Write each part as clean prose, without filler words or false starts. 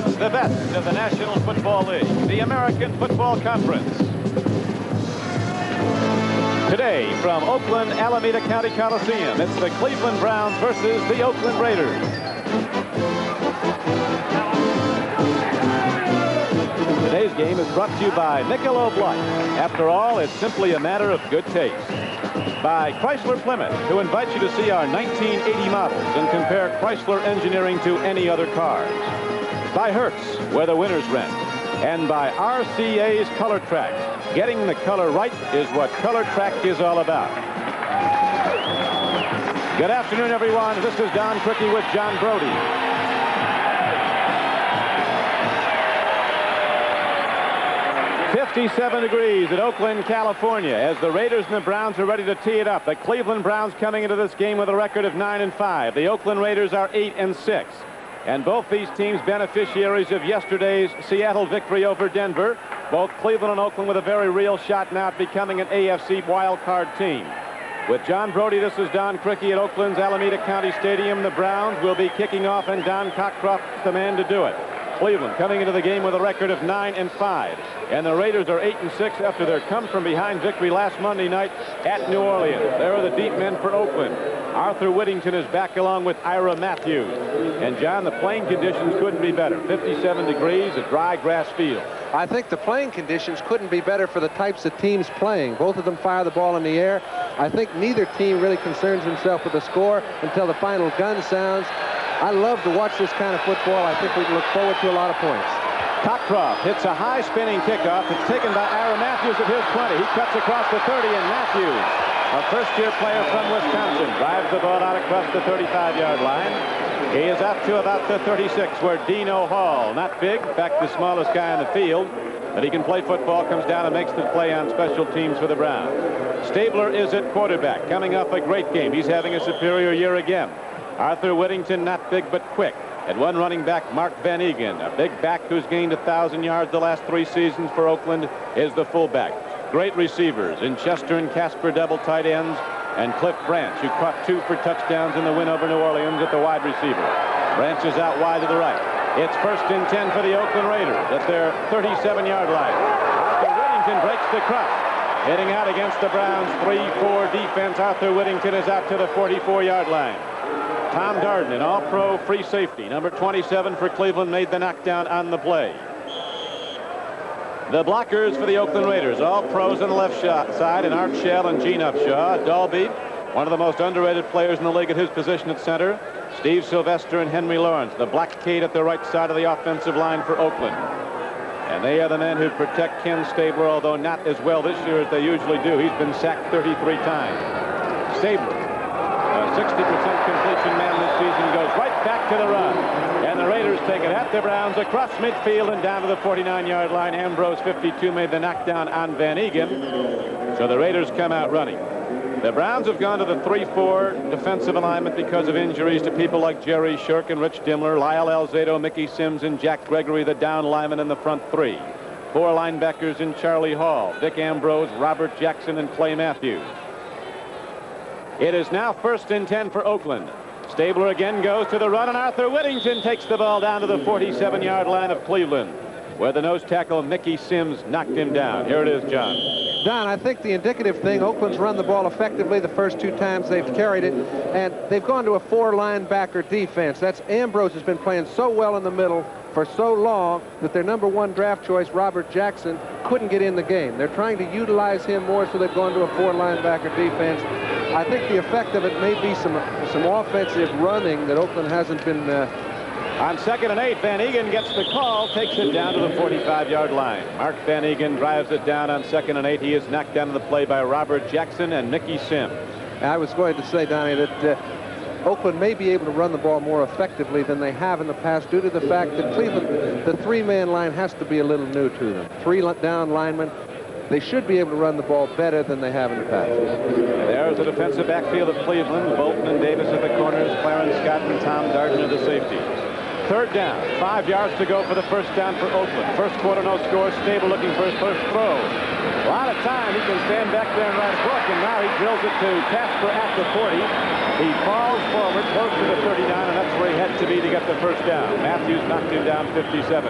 It's the best of the National Football League, the American Football Conference. Today from Oakland, Alameda County Coliseum, it's the Cleveland Browns versus the Oakland Raiders. Today's game is brought to you by Michelob Light. After all, it's simply a matter of good taste. By Chrysler Plymouth, who invites you to see our 1980 models and compare Chrysler engineering to any other cars. By Hertz, where the winners rent. And by RCA's Color Track. Getting the color right is what Color Track is all about. Good afternoon, everyone. This is Don Criqui with John Brody. 57 degrees at Oakland, California, as the Raiders and the Browns are ready to tee it up. The Cleveland Browns coming into this game with a record of 9-5. The Oakland Raiders are 8-6. And both these teams beneficiaries of yesterday's Seattle victory over Denver. Both Cleveland and Oakland with a very real shot now at becoming an AFC wildcard team. With John Brody, this is Don Criqui at Oakland's Alameda County Stadium. The Browns will be kicking off, and Don Cockcroft's the man to do it. Cleveland coming into the game with a record of 9-5. And the Raiders are 8-6 after their come-from-behind victory last Monday night at New Orleans. There are the deep men for Oakland. Arthur Whittington is back along with Ira Matthews. And, John, the playing conditions couldn't be better. 57 degrees, a dry grass field. I think the playing conditions couldn't be better for the types of teams playing. Both of them fire the ball in the air. I think neither team really concerns himself with the score until the final gun sounds. I love to watch this kind of football. I think we can look forward to a lot of points. Cockcroft hits a high spinning kickoff. It's taken by Ira Matthews at his 20. He cuts across the 30, and Matthews, a first-year player from Wisconsin, drives the ball out across the 35-yard line. He is up to about the 36, where Dino Hall, not big, in fact the smallest guy on the field, but he can play football, comes down and makes the play on special teams for the Browns. Stabler is at quarterback, coming off a great game. He's having a superior year again. Arthur Whittington, not big but quick. At one running back, Mark Van Egan, a big back who's gained 1,000 yards the last 3 seasons for Oakland, is the fullback. Great receivers in Chester and Casper, double tight ends, and Cliff Branch, who caught 2 for touchdowns in the win over New Orleans at the wide receiver. Branch is out wide to the right. It's 1st and 10 for the Oakland Raiders at their 37-yard line. Arthur Whittington breaks the crust. Hitting out against the Browns' 3-4 defense. Arthur Whittington is out to the 44-yard line. Tom Darden, an all-pro free safety, number 27 for Cleveland, made the knockdown on the play. The blockers for the Oakland Raiders, all pros on the left side, and Art Shell and Gene Upshaw. Dalby, one of the most underrated players in the league at his position at center. Steve Sylvester and Henry Lawrence, the black Kate at the right side of the offensive line for Oakland. And they are the men who protect Ken Stabler, although not as well this year as they usually do. He's been sacked 33 times. Stabler, a 60% completion man this season, goes right back to the run. And the Raiders take it at the Browns across midfield and down to the 49-yard line. Ambrose, 52, made the knockdown on Van Egan. So the Raiders come out running. The Browns have gone to the 3-4 defensive alignment because of injuries to people like Jerry Shirk and Rich Dimmler, Lyle Alzado, Mickey Sims, and Jack Gregory, the down linemen in the front 3. 4 linebackers in Charlie Hall, Dick Ambrose, Robert Jackson, and Clay Matthews. It is now 1st and 10 for Oakland. Stabler again goes to the run, and Arthur Whittington takes the ball down to the 47-yard line of Cleveland, where the nose tackle Mickey Sims knocked him down. Here it is, John. Don, I think the indicative thing, Oakland's run the ball effectively the first 2 times they've carried it, and they've gone to a 4 linebacker defense. That's Ambrose has been playing so well in the middle for so long that their number 1 draft choice, Robert Jackson, couldn't get in the game. They're trying to utilize him more, so they've gone to a 4 linebacker defense. I think the effect of it may be some offensive running that Oakland hasn't been. On 2nd and 8, Van Egan gets the call, takes it down to the 45-yard line. Mark Van Egan drives it down on 2nd and 8. He is knocked down to the play by Robert Jackson and Mickey Sims. I was going to say, Donnie, that Oakland may be able to run the ball more effectively than they have in the past due to the fact that Cleveland, the 3-man line has to be a little new to them. 3 down linemen. They should be able to run the ball better than they have in the past. There's the defensive backfield of Cleveland. Bolton and Davis at the corners. Clarence Scott and Tom Darden are the safeties. Third down, 5 yards to go for the first down for Oakland. First quarter, no score. Stable looking for his first throw. A lot of time. He can stand back there and write a book, and now he drills it to Casper at the 40. He falls forward close to the 39, and that's where he had to be to get the first down. Matthews knocked him down 57.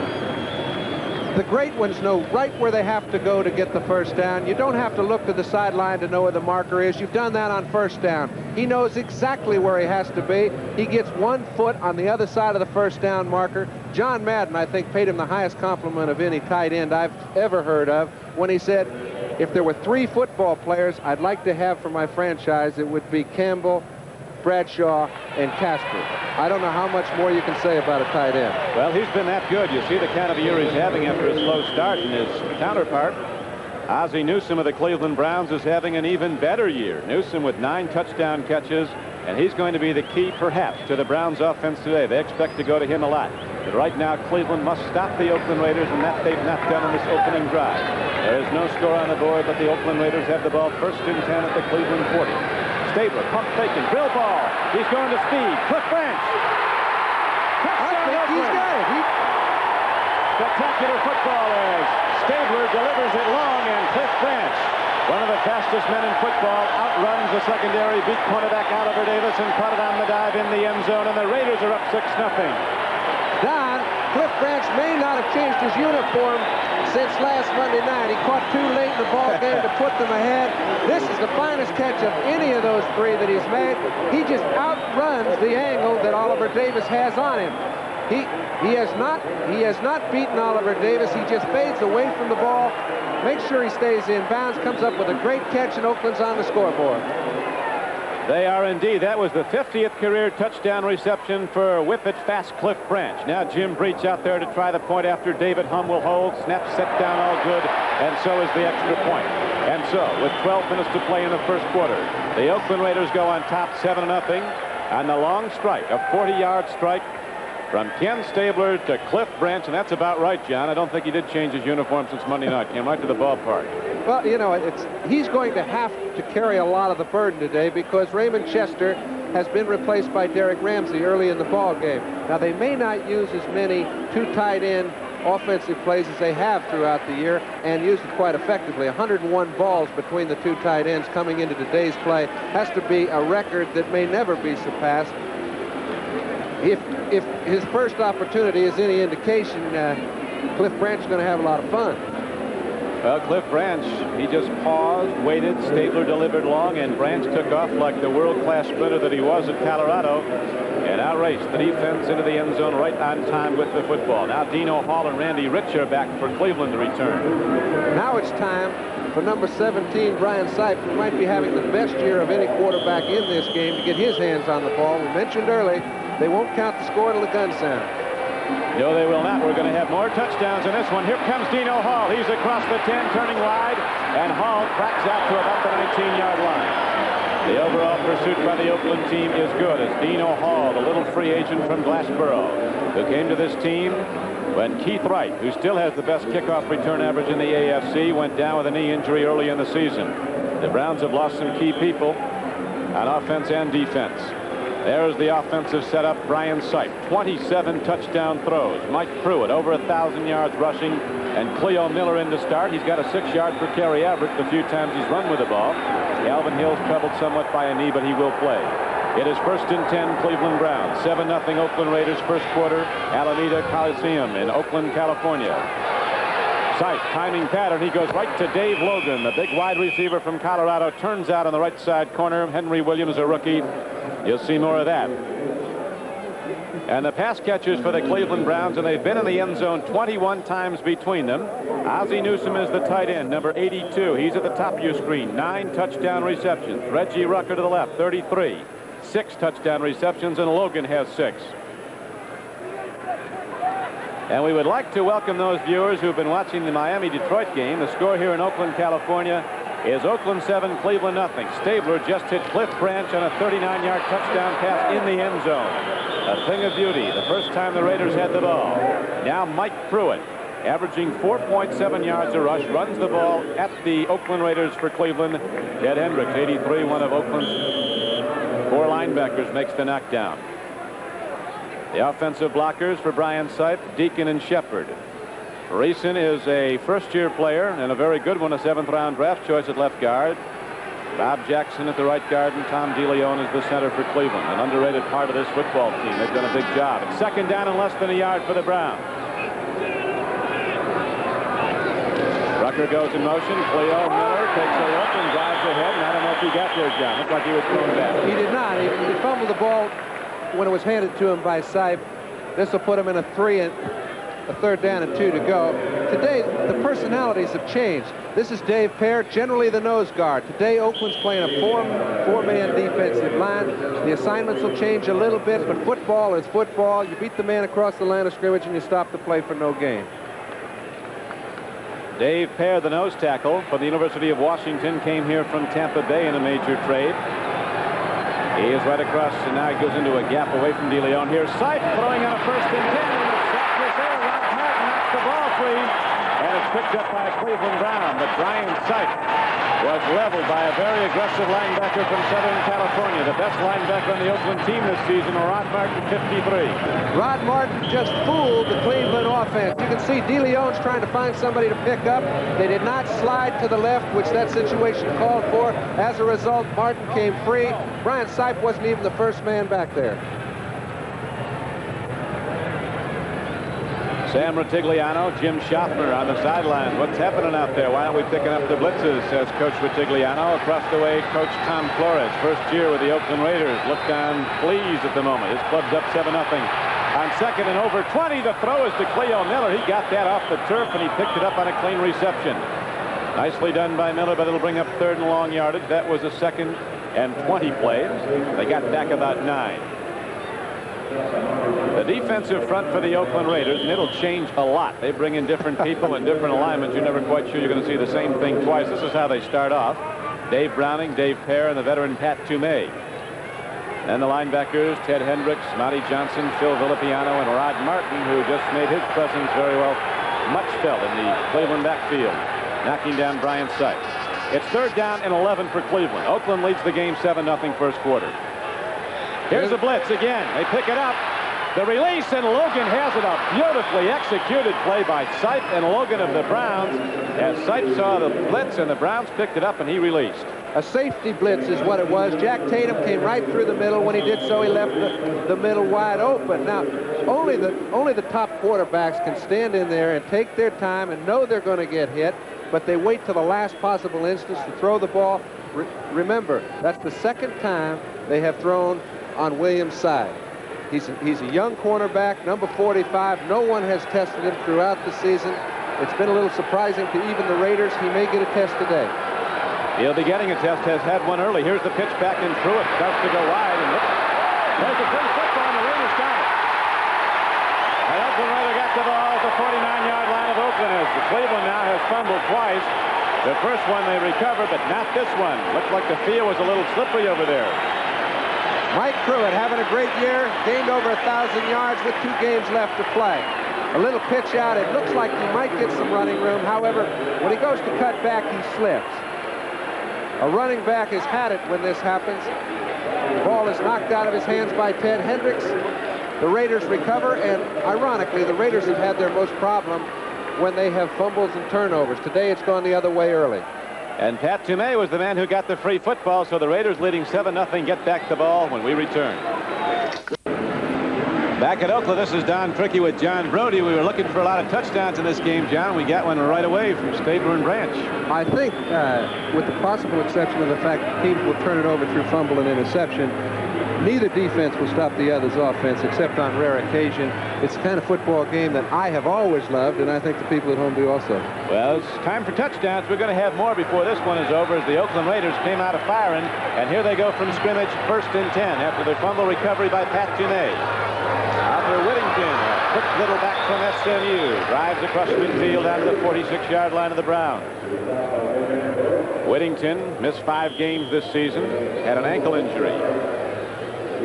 The great ones know right where they have to go to get the first down. You don't have to look to the sideline to know where the marker is. You've done that on first down. He knows exactly where he has to be. He gets 1 foot on the other side of the first down marker. John Madden, I think, paid him the highest compliment of any tight end I've ever heard of when he said, if there were 3 football players I'd like to have for my franchise, it would be Campbell, Bradshaw, and Casper. I don't know how much more you can say about a tight end. Well, he's been that good. You see the kind of year he's having after a slow start, and his counterpart, Ozzie Newsome of the Cleveland Browns, is having an even better year. Newsome with 9 touchdown catches, and he's going to be the key, perhaps, to the Browns' offense today. They expect to go to him a lot. But right now, Cleveland must stop the Oakland Raiders, and that they've not done on this opening drive. There is no score on the board, but the Oakland Raiders have the ball first and 10 at the Cleveland 40. Stabler, pump faking, drill ball. He's going to speed. Cliff Branch. He's got it. Spectacular football as Stabler delivers it long, and Cliff Branch, one of the fastest men in football, outruns the secondary, beat cornerback Oliver Davis, and caught it on the dive in the end zone, and the Raiders are up 6-0. Don, Cliff Branch may not have changed his uniform since last Monday night. He caught 2 late in the ball game to put them ahead. This is the finest catch of any of those 3 that he's made. He just outruns the angle that Oliver Davis has on him. He has not beaten Oliver Davis. He just fades away from the ball, makes sure he stays in bounds, comes up with a great catch, and Oakland's on the scoreboard. They are indeed. That was the 50th career touchdown reception for Whippet fast Cliff Branch. Now Jim Breach out there to try the point after David Hum will hold. Snap set down, all good, and so is the extra point. And so, with 12 minutes to play in the first quarter, the Oakland Raiders go on top 7-0 on the long strike, a 40-yard strike from Ken Stabler to Cliff Branch, and that's about right, John. I don't think he did change his uniform since Monday night. Came right to the ballpark. Well, you know, he's going to have to carry a lot of the burden today because Raymond Chester has been replaced by Derek Ramsey early in the ball game. Now, they may not use as many 2 tight end offensive plays as they have throughout the year and used it quite effectively. 101 balls between the 2 tight ends coming into today's play has to be a record that may never be surpassed. If his first opportunity is any indication, Cliff Branch is going to have a lot of fun. Well, Cliff Branch, he just paused, waited, Stabler delivered long, and Branch took off like the world-class sprinter that he was at Colorado and outraced the defense into the end zone right on time with the football. Now Dino Hall and Randy Rich are back for Cleveland to return. Now it's time for number 17, Brian Sipe, who might be having the best year of any quarterback in this game, to get his hands on the ball. We mentioned early, they won't count the score till the gun sound. No, they will not. We're going to have more touchdowns in this one. Here comes Dino Hall. He's across the 10, turning wide, and Hall cracks out to about the 19-yard line. The overall pursuit by the Oakland team is good as Dino Hall, the little free agent from Glassboro, who came to this team when Keith Wright, who still has the best kickoff return average in the AFC, went down with a knee injury early in the season. The Browns have lost some key people on offense and defense. There's the offensive setup. Brian Sipe, 27 touchdown throws. Mike Pruitt, over 1,000 yards rushing, and Cleo Miller in to start. He's got a 6-yard per carry average the few times he's run with the ball. Alvin Hill's troubled somewhat by a knee, but he will play. It is first and 10, Cleveland Browns. 7-0 Oakland Raiders first quarter. Alameda Coliseum in Oakland, California. Sipe, timing pattern. He goes right to Dave Logan, the big wide receiver from Colorado. Turns out on the right side corner. Henry Williams, a rookie. You'll see more of that. And the pass catchers for the Cleveland Browns, and they've been in the end zone 21 times between them. Ozzie Newsome is the tight end, number 82. He's at the top of your screen. 9 touchdown receptions. Reggie Rucker to the left, 33. 6 touchdown receptions, and Logan has 6. And we would like to welcome those viewers who've been watching the Miami-Detroit game. The score here in Oakland, California is Oakland 7, Cleveland nothing. Stabler just hit Cliff Branch on a 39-yard touchdown pass in the end zone. A thing of beauty, the first time the Raiders had the ball. Now Mike Pruitt, averaging 4.7 yards a rush, runs the ball at the Oakland Raiders for Cleveland. Ted Hendricks, 83, one of Oakland's 4 linebackers, makes the knockdown. The offensive blockers for Brian Sipe, Deacon and Shepard. Reeson is a first-year player and a very good one, a 7th-round draft choice at left guard. Bob Jackson at the right guard, and Tom DeLeon is the center for Cleveland, an underrated part of this football team. They've done a big job. It's 2nd down and less than a yard for the Browns. Rucker goes in motion. Cleo Miller takes a look and drives ahead, and I don't know if he got there, John. Looked like he was thrown back. He did not. He fumbled the ball when it was handed to him by Sipe. This will put him in a 3rd down and 2 to go. Today, the personalities have changed. This is Dave Pear, generally the nose guard. Today, Oakland's playing a four-man defensive line. The assignments will change a little bit, but football is football. You beat the man across the line of scrimmage, and you stop the play for no gain. Dave Pear, the nose tackle for the University of Washington, came here from Tampa Bay in a major trade. He is right across, and now he goes into a gap away from DeLeon. Here's Sipe throwing on a 1st and 10. And the sack is there. Ron Martin knocks the ball free. And it's picked up by Cleveland Brown. But Brian Sipe was leveled by a very aggressive linebacker from Southern California. The best linebacker on the Oakland team this season, Rod Martin, 53. Rod Martin just fooled the Cleveland offense. You can see DeLeon's trying to find somebody to pick up. They did not slide to the left, which that situation called for. As a result, Martin came free. Brian Sipe wasn't even the first man back there. Sam Ratigliano, Jim Schaffner on the sidelines. What's happening out there? Why aren't we picking up the blitzes, says Coach Ratigliano. Across the way, Coach Tom Flores, first year with the Oakland Raiders, looked on pleased at the moment. His club's up 7-0. On 2nd and over 20, the throw is to Cleo Miller. He got that off the turf, and he picked it up on a clean reception. Nicely done by Miller, but it'll bring up 3rd and long yardage. That was a 2nd and 20 play. They got back about 9. The defensive front for the Oakland Raiders, and it'll change a lot. They bring in different people and different alignments. You're never quite sure you're going to see the same thing twice. This is how they start off. Dave Browning, Dave Pear, and the veteran Pat Toomey. And the linebackers, Ted Hendricks, Monty Johnson, Phil Villapiano, and Rod Martin, who just made his presence very well much felt in the Cleveland backfield, knocking down Brian Sipe. It's 3rd down and 11 for Cleveland. Oakland leads the game 7-0 first quarter. Here's the blitz again. They pick it up. The release, and Logan has it. A beautifully executed play by Sipe and Logan of the Browns. As Sipe saw the blitz, and the Browns picked it up, and he released. A safety blitz is what it was. Jack Tatum came right through the middle. When he did so, he left the middle wide open. Now, only the top quarterbacks can stand in there and take their time and know they're going to get hit, but they wait till the last possible instance to throw the ball. Remember, that's the 2nd time they have thrown on Williams' side. He's a young cornerback, number 45. No one has tested him throughout the season. It's been a little surprising to even the Raiders. He may get a test today. He'll be getting a test, has had one early. Here's the pitch back and through it. Starts to go wide. And there's the free football, and the Raiders got it. And Oakland Raider got the ball at the 49-yard line of Oakland as Cleveland now has fumbled twice. The first one they recovered, but not this one. Looked like the field was a little slippery over there. Mike Pruitt having a great year, gained over 1,000 yards with 2 games left to play. A little pitch out, it looks like he might get some running room. However, when he goes to cut back, he slips. A running back has had it when this happens. The ball is knocked out of his hands by Ted Hendricks. The Raiders recover, and ironically, the Raiders have had their most problem when they have fumbles and turnovers. Today, it's gone the other way early. And Pat Toomey was the man who got the free football, so the Raiders leading 7-0 get back the ball when we return. Back at Oakland, this is Don Trickey with John Brody. We were looking for a lot of touchdowns in this game, John. We got one right away from Stabler and Branch. I think, with the possible exception of the fact that teams will turn it over through fumble and interception, neither defense will stop the other's offense except on rare occasion. It's the kind of football game that I have always loved, and I think the people at home do also. Well, it's time for touchdowns. We're going to have more before this one is over as the Oakland Raiders came out of firing, and here they go from scrimmage, 1st and 10 after the fumble recovery by Pat Toomey. Arthur Whittington, a quick little back from SMU, drives across midfield down to the 46-yard line of the Browns. Whittington missed 5 games this season, had an ankle injury.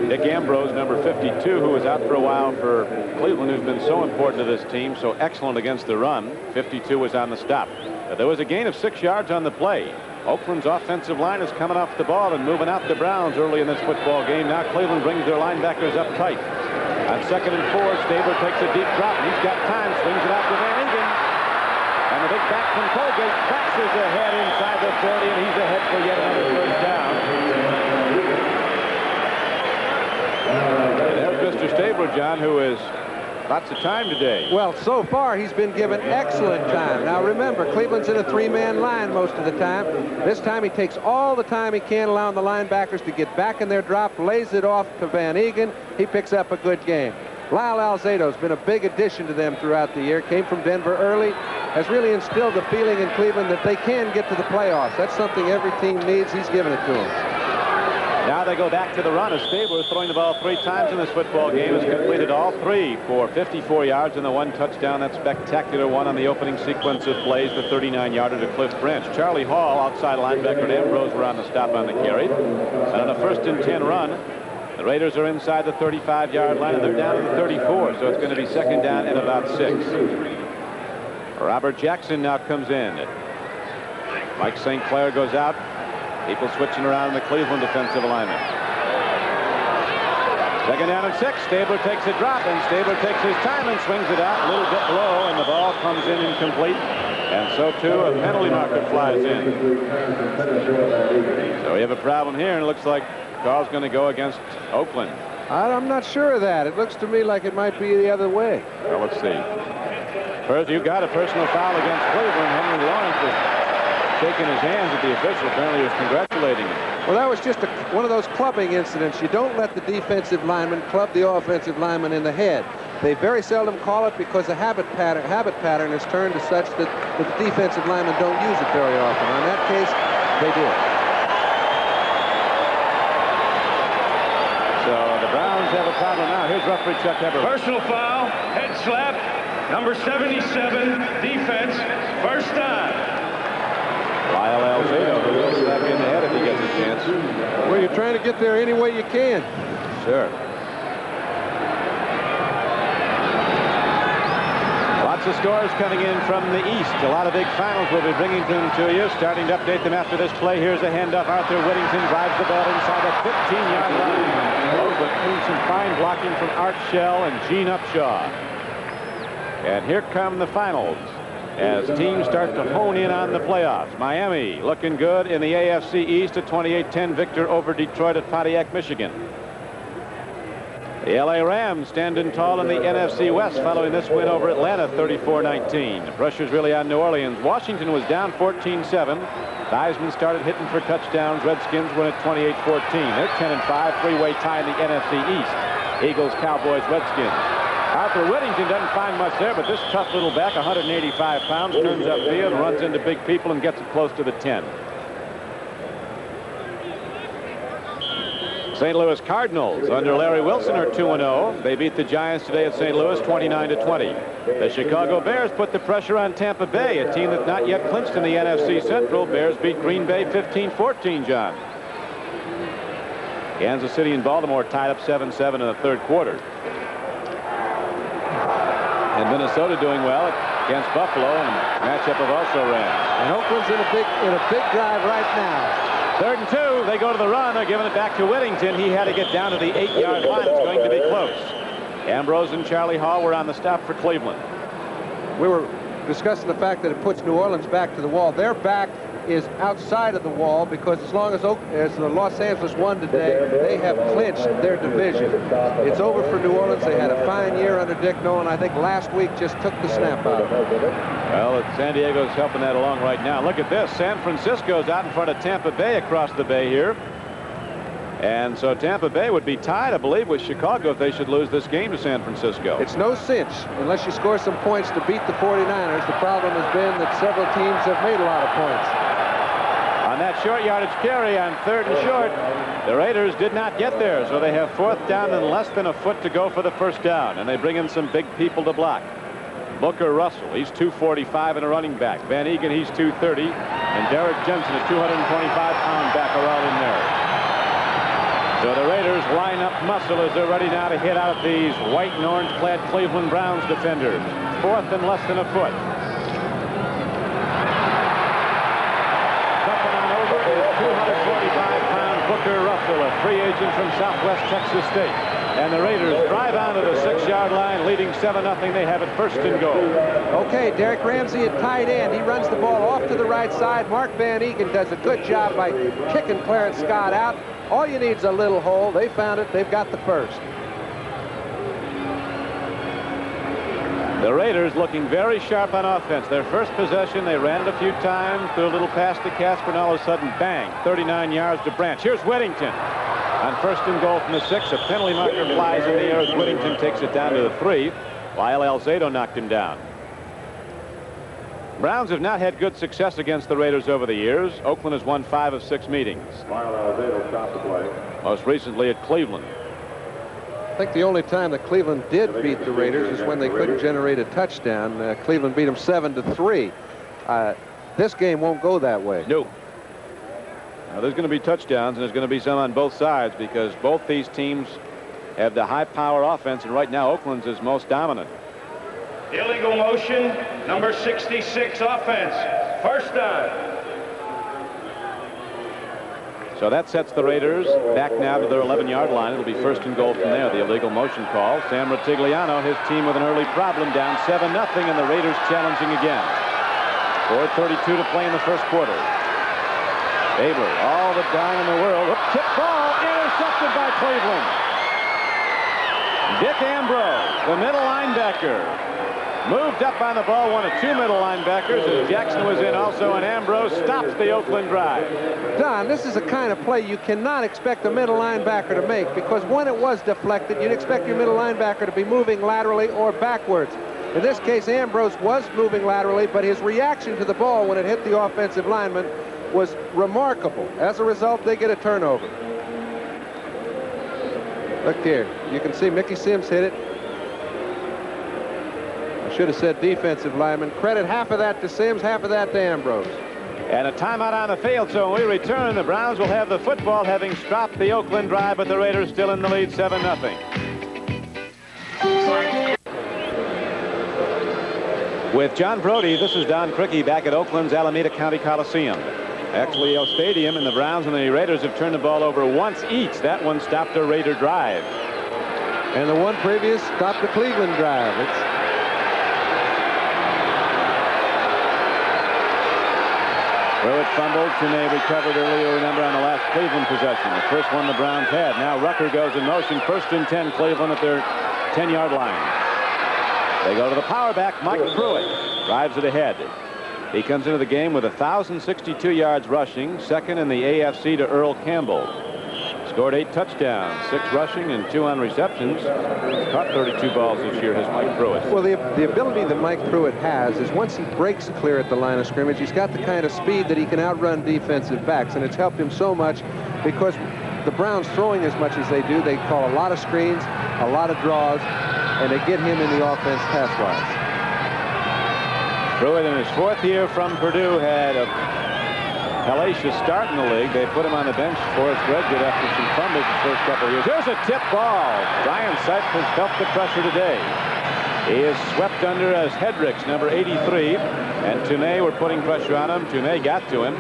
Dick Ambrose, number 52, who was out for a while for Cleveland, who's been so important to this team, so excellent against the run. 52 was on the stop. But there was a gain of 6 yards on the play. Oakland's offensive line is coming off the ball and moving out the Browns early in this football game. Now Cleveland brings their linebackers up tight. On 2nd and 4, Stabler takes a deep drop. He's got time, swings it out to Van Egan. And the big back from Colgate crashes ahead inside the 30, and he's ahead for yet another first down. And there's Mr. Stabler, John, who is lots of time today. Well, so far he's been given excellent time. Now remember, Cleveland's in a three-man line most of the time. This time he takes all the time he can, allowing the linebackers to get back in their drop, lays it off to Van Egan. He picks up a good game. Lyle Alzado's been a big addition to them throughout the year. Came from Denver early, has really instilled the feeling in Cleveland that they can get to the playoffs. That's something every team needs. He's given it to them. Now they go back to the run. As Stabler, throwing the ball 3 times in this football game, has completed all 3 for 54 yards and the 1 touchdown. That spectacular one on the opening sequence of plays, the 39-yarder to Cliff Branch. Charlie Hall, outside linebacker, and Ambrose were on the stop on the carry. And on a 1st and 10 run, the Raiders are inside the 35-yard line, and they're down to the 34, so it's going to be 2nd down and about 6. Robert Jackson now comes in. Mike St. Clair goes out. People switching around in the Cleveland defensive alignment. 2nd down and 6. Stabler takes a drop, and Stabler takes his time and swings it out a little bit low, and the ball comes in incomplete. And so, too, a penalty marker flies in. So we have a problem here, and it looks like Carl's going to go against Oakland. I'm not sure of that. It looks to me like it might be the other way. Well, let's see. First, you got a personal foul against Cleveland. Henry Lawrence is shaking his hands at the official. Apparently he was congratulating him. Well, that was just one of those clubbing incidents. You don't let the defensive lineman club the offensive lineman in the head. They very seldom call it because the habit pattern has turned to such that the defensive linemen don't use it very often. In that case, they did. So the Browns have a problem now. Here's referee Chuck Eberle. Personal foul, head slap, number 77, defense, first down. Lyle Alzado, who will slap you in the head if he gets a chance. Well, you're trying to get there any way you can. Sure. Lots of scores coming in from the East. A lot of big finals we'll be bringing them to you. Starting to update them after this play. Here's a handoff. Arthur Whittington drives the ball inside the 15-yard line. But some fine blocking from Art Shell and Gene Upshaw. And here come the finals as teams start to hone in on the playoffs. Miami looking good in the AFC East, a 28-10 victor over Detroit at Pontiac, Michigan. The LA Rams standing tall in the NFC West following this win over Atlanta, 34-19. The pressure's really on New Orleans. Washington was down 14-7. Theismann started hitting for touchdowns. Redskins win at 28-14. They're 10-5, three-way tie in the NFC East. Eagles, Cowboys, Redskins. Arthur Whittington doesn't find much there, but this tough little back, 185 pounds, turns upfield, runs into big people, and gets it close to the 10. St. Louis Cardinals under Larry Wilson are 2-0. They beat the Giants today at St. Louis 29-20. The Chicago Bears put the pressure on Tampa Bay, a team that's not yet clinched in the NFC Central. Bears beat Green Bay 15-14, John. Kansas City and Baltimore tied up 7-7 in the 3rd quarter. And Minnesota doing well against Buffalo, and a matchup of also Rams. And Oakland's in a big drive right now. 3rd and 2. They go to the run. They're giving it back to Whittington. He had to get down to the 8-yard line. It's going to be close. Ambrose and Charlie Hall were on the stop for Cleveland. We were discussing the fact that it puts New Orleans back to the wall. Their back is outside of the wall because as long as the Los Angeles won today, they have clinched their division. It's over for New Orleans. They had a fine year under Dick Nolan. I think last week just took the snap out of it. Well, San Diego's helping that along right now. Look at this. San Francisco's out in front of Tampa Bay across the bay here. And so Tampa Bay would be tied, I believe, with Chicago if they should lose this game to San Francisco. It's no cinch unless you score some points to beat the 49ers. The problem has been that several teams have made a lot of points. On that short yardage carry on 3rd and short, the Raiders did not get there, so they have 4th down and less than a foot to go for the 1st down, and they bring in some big people to block. Booker Russell, he's 245 and a running back. Van Egan, he's 230, and Derek Jensen, a 225-pound back, are all in there. So the Raiders line up muscle as they're ready now to hit out these white and orange-clad Cleveland Browns defenders. 4th and less than a foot. Jumping on over is 245-pound Booker Russell, a free agent from Southwest Texas State. And the Raiders drive onto the 6-yard line, leading 7-0. They have it first and goal. Okay, Derek Ramsey at tight end. He runs the ball off to the right side. Mark Van Eegen does a good job by kicking Clarence Scott out. All you need is a little hole. They found it. They've got the first. The Raiders looking very sharp on offense. Their first possession, they ran it a few times, threw a little pass to Casper, and all of a sudden, bang, 39 yards to Branch. Here's Whittington. On first and goal from the 6, a penalty marker flies in the air as Whittington takes it down to the 3, while Alzado knocked him down. Browns have not had good success against the Raiders over the years. Oakland has won 5 of 6 meetings. Alzado stopped the play. Most recently at Cleveland. I think the only time that Cleveland did beat the Raiders is when they couldn't generate a touchdown. Cleveland beat them 7-3. This game won't go that way. No. Now, there's going to be touchdowns, and there's going to be some on both sides because both these teams have the high-power offense, and right now Oakland's is most dominant. Illegal motion, number 66 offense. First down. So that sets the Raiders back now to their 11-yard line. It'll be first and goal from there. The illegal motion call. Sam Ratigliano, his team with an early problem, down 7-0, and the Raiders challenging again. 4:32 to play in the first quarter. Abler, all the time in the world. Tip ball intercepted by Cleveland. Dick Ambrose, the middle linebacker, moved up on the ball, one of 2 middle linebackers, as Jackson was in also, and Ambrose stops the Oakland drive. Don, this is a kind of play you cannot expect a middle linebacker to make because when it was deflected, you'd expect your middle linebacker to be moving laterally or backwards. In this case, Ambrose was moving laterally, but his reaction to the ball when it hit the offensive lineman was remarkable. As a result, they get a turnover. Look here. You can see Mickey Sims hit it. I should have said defensive lineman. Credit half of that to Sims, half of that to Ambrose. And a timeout on the field, so when we return, the Browns will have the football, having stopped the Oakland drive, but the Raiders still in the lead 7-0. With John Brody, this is Don Criqui back at Oakland's Alameda County Coliseum. Actually, Stadium, and the Browns and the Raiders have turned the ball over once each. That one stopped a Raider drive. And the one previous stopped the Cleveland drive. Pruitt fumbled. Toomey recovered earlier, remember, on the last Cleveland possession. The first one the Browns had. Now Rucker goes in motion. First and 10, Cleveland at their 10-yard line. They go to the power back. Mike Pruitt drives it ahead. He comes into the game with 1,062 yards rushing, second in the AFC to Earl Campbell. Scored 8 touchdowns, 6 rushing and 2 on receptions. Caught 32 balls this year, has Mike Pruitt. Well, the ability that Mike Pruitt has is once he breaks clear at the line of scrimmage, he's got the kind of speed that he can outrun defensive backs, and it's helped him so much because the Browns throwing as much as they do, they call a lot of screens, a lot of draws, and they get him in the offense pass-wise. Pruitt in his 4th year from Purdue had a hellacious start in the league. They put him on the bench. Forrest Gregg did after some fumbles the first couple of years. Here's a tip ball. Brian Sipe has felt the pressure today. He is swept under as Hedricks, number 83, and Toomey were putting pressure on him. Toomey got to him.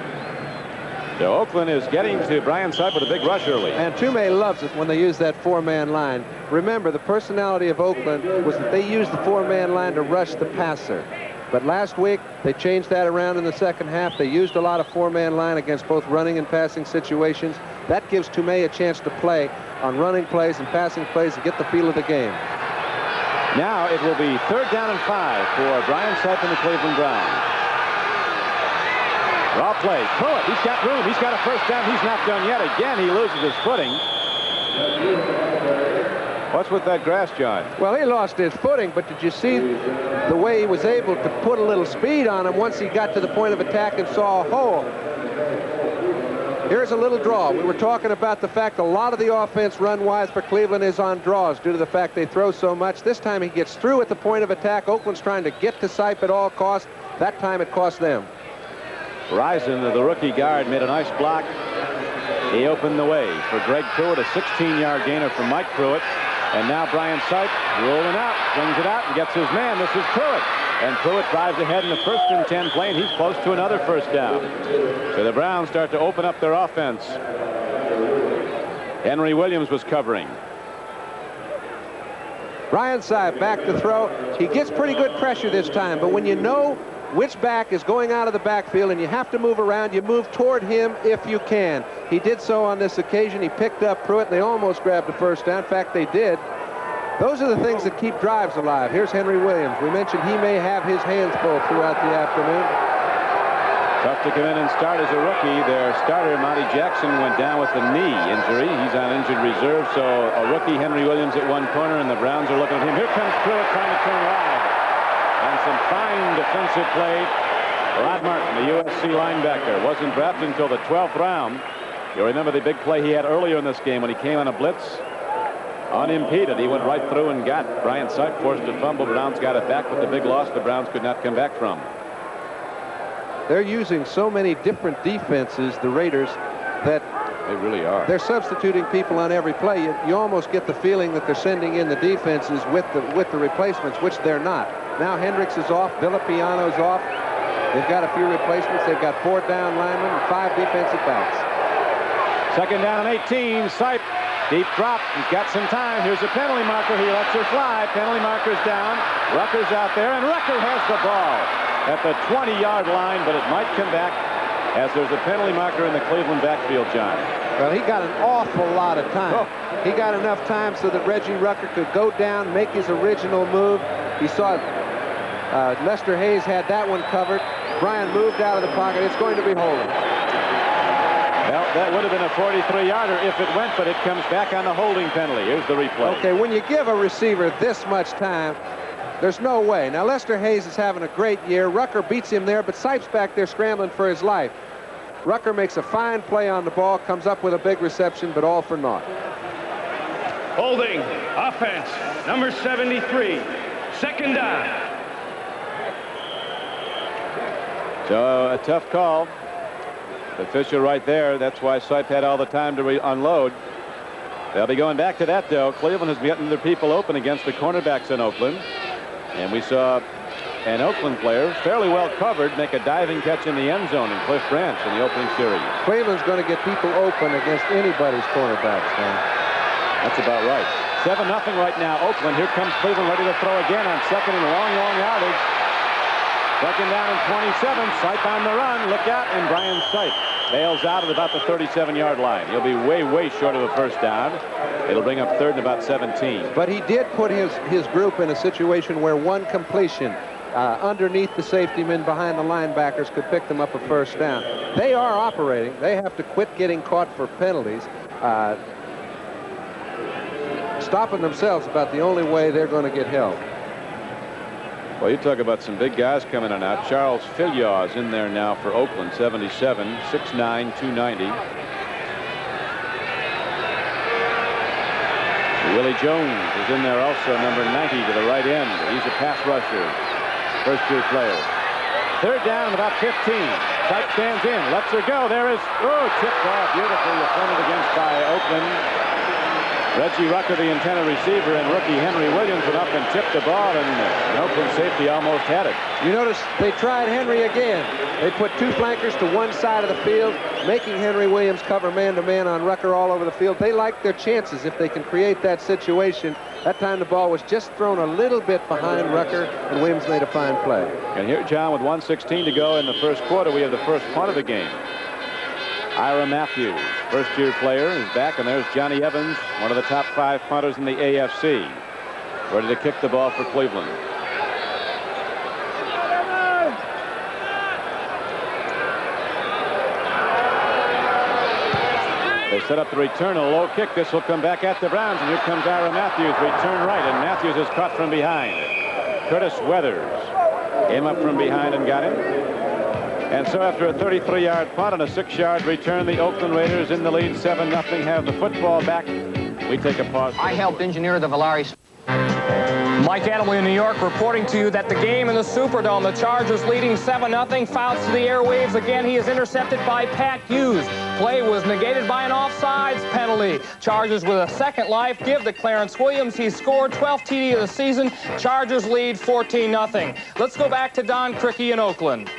So Oakland is getting to Brian Sipe with a big rush early. And Toomey loves it when they use that 4-man line. Remember, the personality of Oakland was that they used the 4-man line to rush the passer. But last week, they changed that around in the second half. They used a lot of 4-man line against both running and passing situations. That gives Toomey a chance to play on running plays and passing plays and get the feel of the game. Now it will be 3rd down and 5 for Brian Sipe and the Cleveland Browns. Raw play. Pruitt, he's got room. He's got a first down. He's not done yet. Again, he loses his footing. What's with that grass, John? Well, he lost his footing, but did you see the way he was able to put a little speed on him once he got to the point of attack and saw a hole? Here's a little draw. We were talking about the fact a lot of the offense run-wise for Cleveland is on draws due to the fact they throw so much. This time he gets through at the point of attack. Oakland's trying to get to Sipe at all costs. That time it cost them. Rison, the rookie guard, made a nice block. He opened the way for Greg Pruitt, a 16-yard gainer from Mike Pruitt. And now Brian Sipe rolling out, brings it out and gets his man. This is Pruitt. And Pruitt drives ahead in the 1st and 10 play, and he's close to another first down. So the Browns start to open up their offense. Henry Williams was covering. Brian Sipe back to throw. He gets pretty good pressure this time, but when you know which back is going out of the backfield and you have to move around, you move toward him if you can. He did so on this occasion. He picked up Pruitt, and they almost grabbed the first down. In fact, they did. Those are the things that keep drives alive. Here's Henry Williams. We mentioned he may have his hands full throughout the afternoon. Tough to come in and start as a rookie. Their starter, Monty Jackson, went down with a knee injury. He's on injured reserve, so a rookie, Henry Williams, at one corner, and the Browns are looking at him. Here comes Pruitt trying to turn wide. And some fine defensive play. Rod Martin, the USC linebacker, wasn't drafted until the 12th round. You'll remember the big play he had earlier in this game when he came on a blitz. Unimpeded, he went right through and got Brian Sipe, forced to fumble. Browns got it back, but the big loss the Browns could not come back from. They're using so many different defenses, the Raiders, that they really are. They're substituting people on every play. You almost get the feeling that they're sending in the defenses with the replacements, which they're not. Now Hendricks is off, Villapiano's off. They've got a few replacements. They've got 4 down linemen and 5 defensive backs. Second down and 18. Sipe, deep drop. He's got some time. Here's a penalty marker. He lets her fly. Penalty marker's down. Rucker's out there, and Rucker has the ball at the 20-yard line, but it might come back as there's a penalty marker in the Cleveland backfield, John. Well, he got an awful lot of time. He got enough time so that Reggie Rucker could go down, make his original move. He saw Lester Hayes had that one covered. Brian moved out of the pocket. It's going to be holding. Well, that would have been a 43-yarder if it went, but it comes back on the holding penalty. Here's the replay. Okay, when you give a receiver this much time, there's no way. Now, Lester Hayes is having a great year. Rucker beats him there, but Sipe's back there scrambling for his life. Rucker makes a fine play on the ball, comes up with a big reception, but all for naught. Holding, offense, number 73, second down. So a tough call. The official right there. That's why Sipe had all the time to unload. They'll be going back to that, though. Cleveland has gotten their people open against the cornerbacks in Oakland. And we saw an Oakland player, fairly well covered, make a diving catch in the end zone in Cliff Branch in the opening series. Cleveland's going to get people open against anybody's cornerbacks, man. That's about right. 7-0 right now, Oakland. Here comes Cleveland ready to throw again on second and long yardage. Second down and 27. Sipe on the run. Look out. And Brian Sipe bails out at about the 37-yard line. He'll be way short of a first down. It'll bring up third and about 17. But he did put his group in a situation where one completion underneath the safety men behind the linebackers could pick them up a first down. They are operating. They have to quit getting caught for penalties. Stopping themselves about the only way they're going to get held. Well, you talk about some big guys coming in and out. Charles Filliaw is in there now for Oakland, 77, 6'9", 290. Willie Jones is in there also, number 90 to the right end. He's a pass rusher, first-year player. Third down and about 15. Sipe stands in, lets her go. There is, tipped off beautifully, defended against by Oakland. Reggie Rucker, the intended receiver, and rookie Henry Williams went up and tipped the ball, and an Oakland safety almost had it. You notice they tried Henry again. They put 2 flankers to one side of the field, making Henry Williams cover man-to-man on Rucker all over the field. They like their chances if they can create that situation. That time the ball was just thrown a little bit behind Rucker, and Williams made a fine play. And here, John, with 1:16 to go in the first quarter, we have the first punt of the game. Ira Matthews, first-year player, is back, and there's Johnny Evans, one of the top 5 punters in the AFC, ready to kick the ball for Cleveland. They set up the return, a low kick. This will come back at the Browns, and here comes Ira Matthews, return right, and Matthews is caught from behind. Curtis Weathers came up from behind and got him. And so after a 33-yard punt and a 6-yard return, the Oakland Raiders in the lead 7-0 have the football back. We take a pause. I helped engineer the Valaris. Mike Adamley in New York reporting to you that the game in the Superdome, the Chargers leading 7-0, fouls to the airwaves. Again, he is intercepted by Pat Hughes. Play was negated by an offsides penalty. Chargers with a second life give to Clarence Williams. He scored 12th TD of the season. Chargers lead 14-0. Let's go back to Don Criqui in Oakland.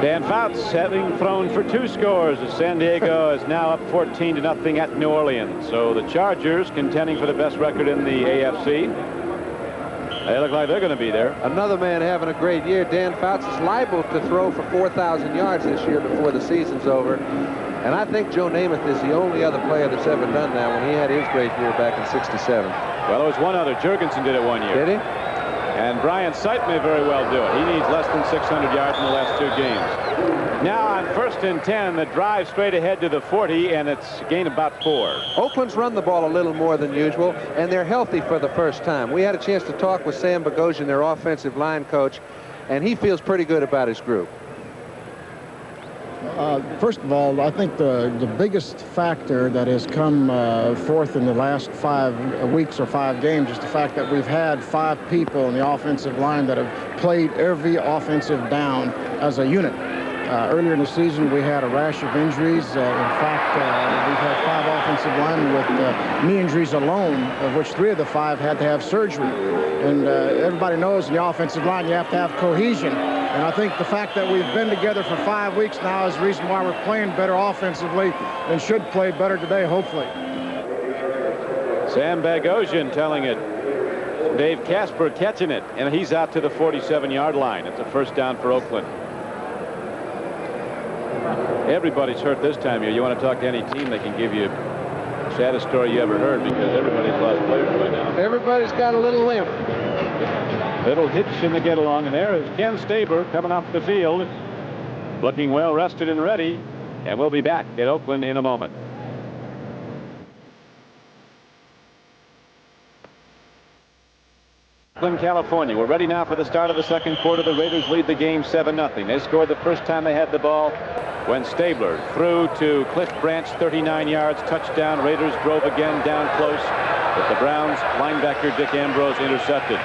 Dan Fouts having thrown for 2 scores as San Diego is now up 14-0 at New Orleans. So the Chargers contending for the best record in the AFC. They look like they're going to be there. Another man having a great year. Dan Fouts is liable to throw for 4,000 yards this year before the season's over. And I think Joe Namath is the only other player that's ever done that when he had his great year back in '67. Well, there was one other. Jurgensen did it one year. Did he? And Brian Sight may very well do it. He needs less than 600 yards in the last 2 games. Now on 1st and 10, the drive straight ahead to the 40, and it's gain about 4. Oakland's run the ball a little more than usual, and they're healthy for the first time. We had a chance to talk with Sam Bogosian, their offensive line coach, and he feels pretty good about his group. First of all, I think the biggest factor that has come forth in the last 5 weeks or 5 games is the fact that we've had 5 people in the offensive line that have played every offensive down as a unit. Earlier in the season, we had a rash of injuries. In fact, we've had 5 offensive linemen with knee injuries alone, of which 3 of the 5 had to have surgery. And everybody knows in the offensive line you have to have cohesion. And I think the fact that we've been together for 5 weeks now is the reason why we're playing better offensively and should play better today, hopefully. Sam Bogosian telling it. Dave Casper catching it, and he's out to the 47-yard line. It's a first down for Oakland. Everybody's hurt this time of year. You want to talk to any team, they can give you the saddest story you ever heard because everybody's lost players right now. Everybody's got a little limp. Little hitch in the get-along, and there is Ken Staber coming off the field, looking well rested and ready, and we'll be back at Oakland in a moment. Oakland, California. We're ready now for the start of the second quarter. The Raiders lead the game 7-0. They scored the first time they had the ball when Stabler threw to Cliff Branch, 39 yards, touchdown. Raiders drove again down close, but the Browns linebacker Dick Ambrose intercepted.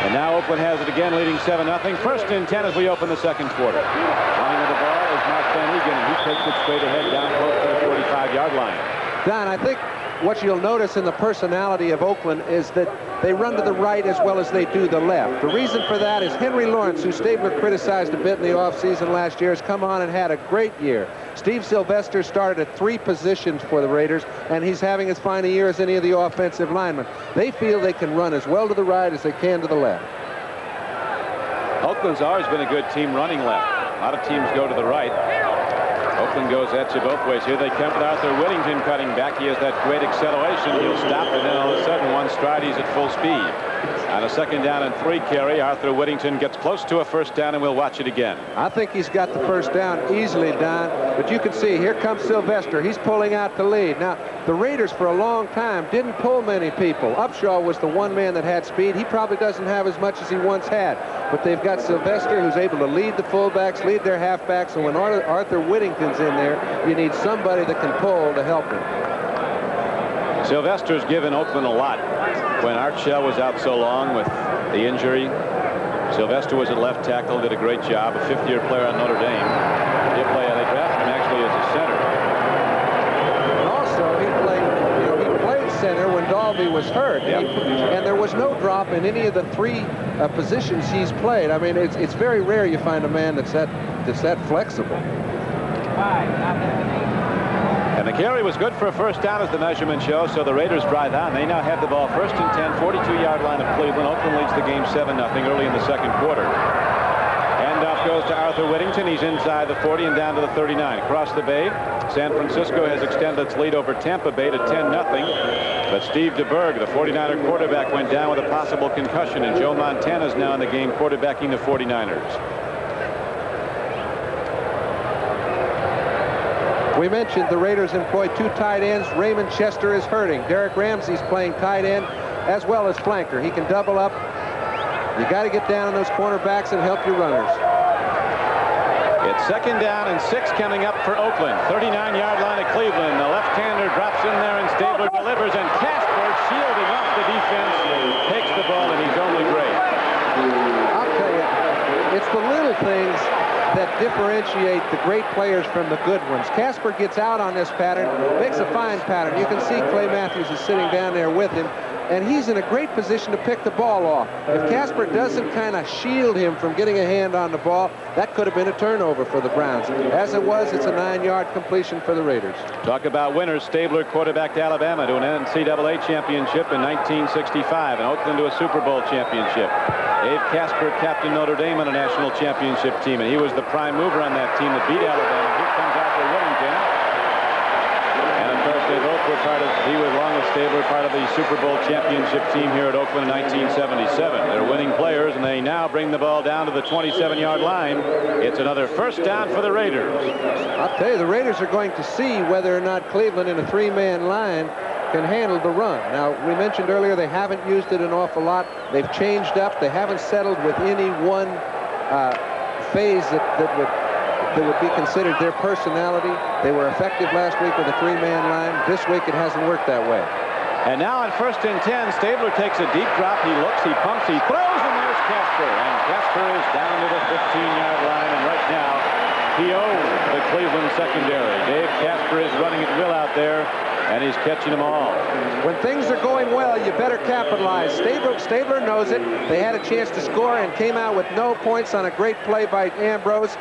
And now Oakland has it again, leading 7-0. 1st and 10 as we open the second quarter. Running with the ball is Mark Van Egan, and he takes it straight ahead down close to the 45-yard line. Don, I think what you'll notice in the personality of Oakland is that they run to the right as well as they do the left. The reason for that is Henry Lawrence, who Stabler criticized a bit in the offseason last year, has come on and had a great year. Steve Sylvester started at 3 positions for the Raiders, and he's having as fine a year as any of the offensive linemen. They feel they can run as well to the right as they can to the left. Oakland's always been a good team running left. A lot of teams go to the right. Oakland goes at you both ways. Here they come with Arthur Whittington cutting back. He has that great acceleration. He'll stop, and then all of a sudden, one stride, he's at full speed. On a 2nd down and 3 carry, Arthur Whittington gets close to a first down, and we'll watch it again. I think he's got the first down easily, Don. But you can see, here comes Sylvester. He's pulling out the lead. Now, the Raiders for a long time didn't pull many people. Upshaw was the one man that had speed. He probably doesn't have as much as he once had. But they've got Sylvester, who's able to lead the fullbacks, lead their halfbacks. And when Arthur Whittington's in there, you need somebody that can pull to help him. Sylvester's given Oakland a lot. When Art Shell was out so long with the injury, Sylvester was at left tackle, did a great job, a 5th-year player on Notre Dame. They drafted him actually as a center. And also, he played center when Dalby was hurt. Yep. And there was no drop in any of the 3 positions he's played. I mean, it's very rare you find a man that's that flexible. And the carry was good for a first down as the measurement shows, so the Raiders drive on. They now have the ball 1st and 10, 42-yard line of Cleveland. Oakland leads the game 7-0 early in the second quarter. Handoff goes to Arthur Whittington. He's inside the 40 and down to the 39. Across the bay, San Francisco has extended its lead over Tampa Bay to 10-0. But Steve DeBerg, the 49er quarterback, went down with a possible concussion, and Joe Montana's now in the game quarterbacking the 49ers. We mentioned the Raiders employ 2 tight ends. Raymond Chester is hurting. Derek Ramsey's playing tight end as well as flanker. He can double up. You got to get down on those cornerbacks and help your runners. It's 2nd down and 6 coming up for Oakland. 39-yard line of Cleveland. The left-hander drops in there and Stabler delivers, and Casper, shielding off the defense, takes the ball, and he's only great. I'll tell you, it's the little things that differentiate the great players from the good ones. Casper gets out on this pattern, makes a fine pattern. You can see Clay Matthews is sitting down there with him. and he's in a great position to pick the ball off. If Casper doesn't kind of shield him from getting a hand on the ball, that could have been a turnover for the Browns. As it was, it's a 9-yard completion for the Raiders. Talk about winners. Stabler quarterbacked Alabama to an NCAA championship in 1965, and Oakland to a Super Bowl championship. Dave Casper captained Notre Dame on a national championship team, and he was the prime mover on that team that beat Alabama. Here comes Arthur Whittington. And of course, they both were part of, he was along with Stabler, part of the Super Bowl championship team here at Oakland in 1977. They're winning players, and they now bring the ball down to the 27-yard line. It's another first down for the Raiders. I'll tell you, the Raiders are going to see whether or not Cleveland in a 3-man line can handle the run. Now, we mentioned earlier they haven't used it an awful lot. They've changed up. They haven't settled with any one phase that would be considered their personality. They were effective last week with a 3-man line. This week it hasn't worked that way. And now on 1st and 10, Stabler takes a deep drop. He looks, he pumps, he throws, and there's Casper. And Casper is down to the 15-yard line, and right now he owns the Cleveland secondary. Dave Casper is running at will out there, and he's catching them all. When things are going well, you better capitalize. Stabler knows it. They had a chance to score and came out with no points on a great play by Ambrose.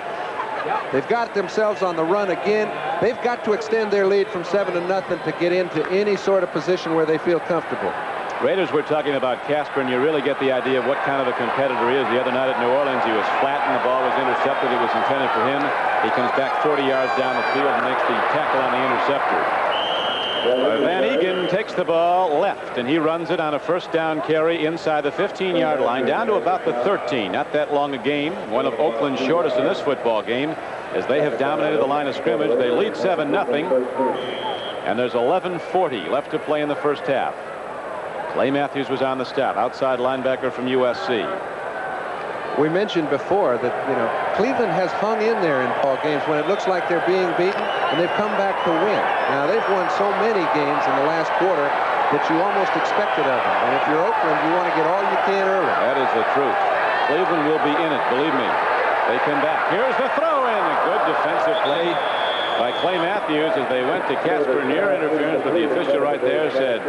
They've got themselves on the run again. They've got to extend their lead from 7-0 to get into any sort of position where they feel comfortable. Raiders were talking about Casper, and you really get the idea of what kind of a competitor he is. The other night at New Orleans, he was flat and the ball was intercepted. It was intended for him. He comes back 40 yards down the field and makes the tackle on the interceptor. Van Egan takes the ball left, and he runs it on a first down carry inside the 15-yard line down to about the 13. Not that long a game. One of Oakland's shortest in this football game, as they have dominated the line of scrimmage. They lead 7-0, and there's 11:40 left to play in the first half. Clay Matthews was on the stop, outside linebacker from USC. We mentioned before that, Cleveland has hung in there in ball games when it looks like they're being beaten, and they've come back to win. Now, they've won so many games in the last quarter that you almost expect it of them. And if you're Oakland, you want to get all you can early. That is the truth. Cleveland will be in it, believe me. They come back. Here's the throw-in. A good defensive play by Clay Matthews as they went to Casper. Near interference, but the official right there said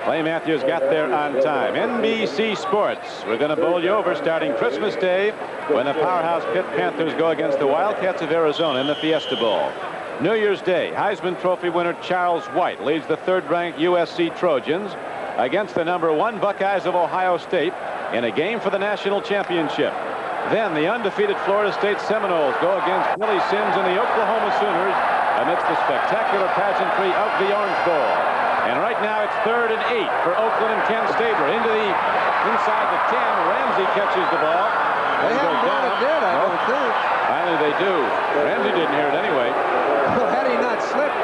Clay Matthews got there on time. NBC Sports. We're going to bowl you over starting Christmas Day when the powerhouse Pitt Panthers go against the Wildcats of Arizona in the Fiesta Bowl. New Year's Day, Heisman Trophy winner Charles White leads the 3rd-ranked USC Trojans against the #1 Buckeyes of Ohio State in a game for the national championship. Then the undefeated Florida State Seminoles go against Billy Sims and the Oklahoma Sooners amidst the spectacular pageantry of the Orange Bowl. And right now it's 3rd and 8 for Oakland and Ken Stabler. Inside the 10, Ramsey catches the ball. They haven't brought it dead, I don't think. Finally they do. Ramsey didn't hear it anyway. Well, had he not slipped,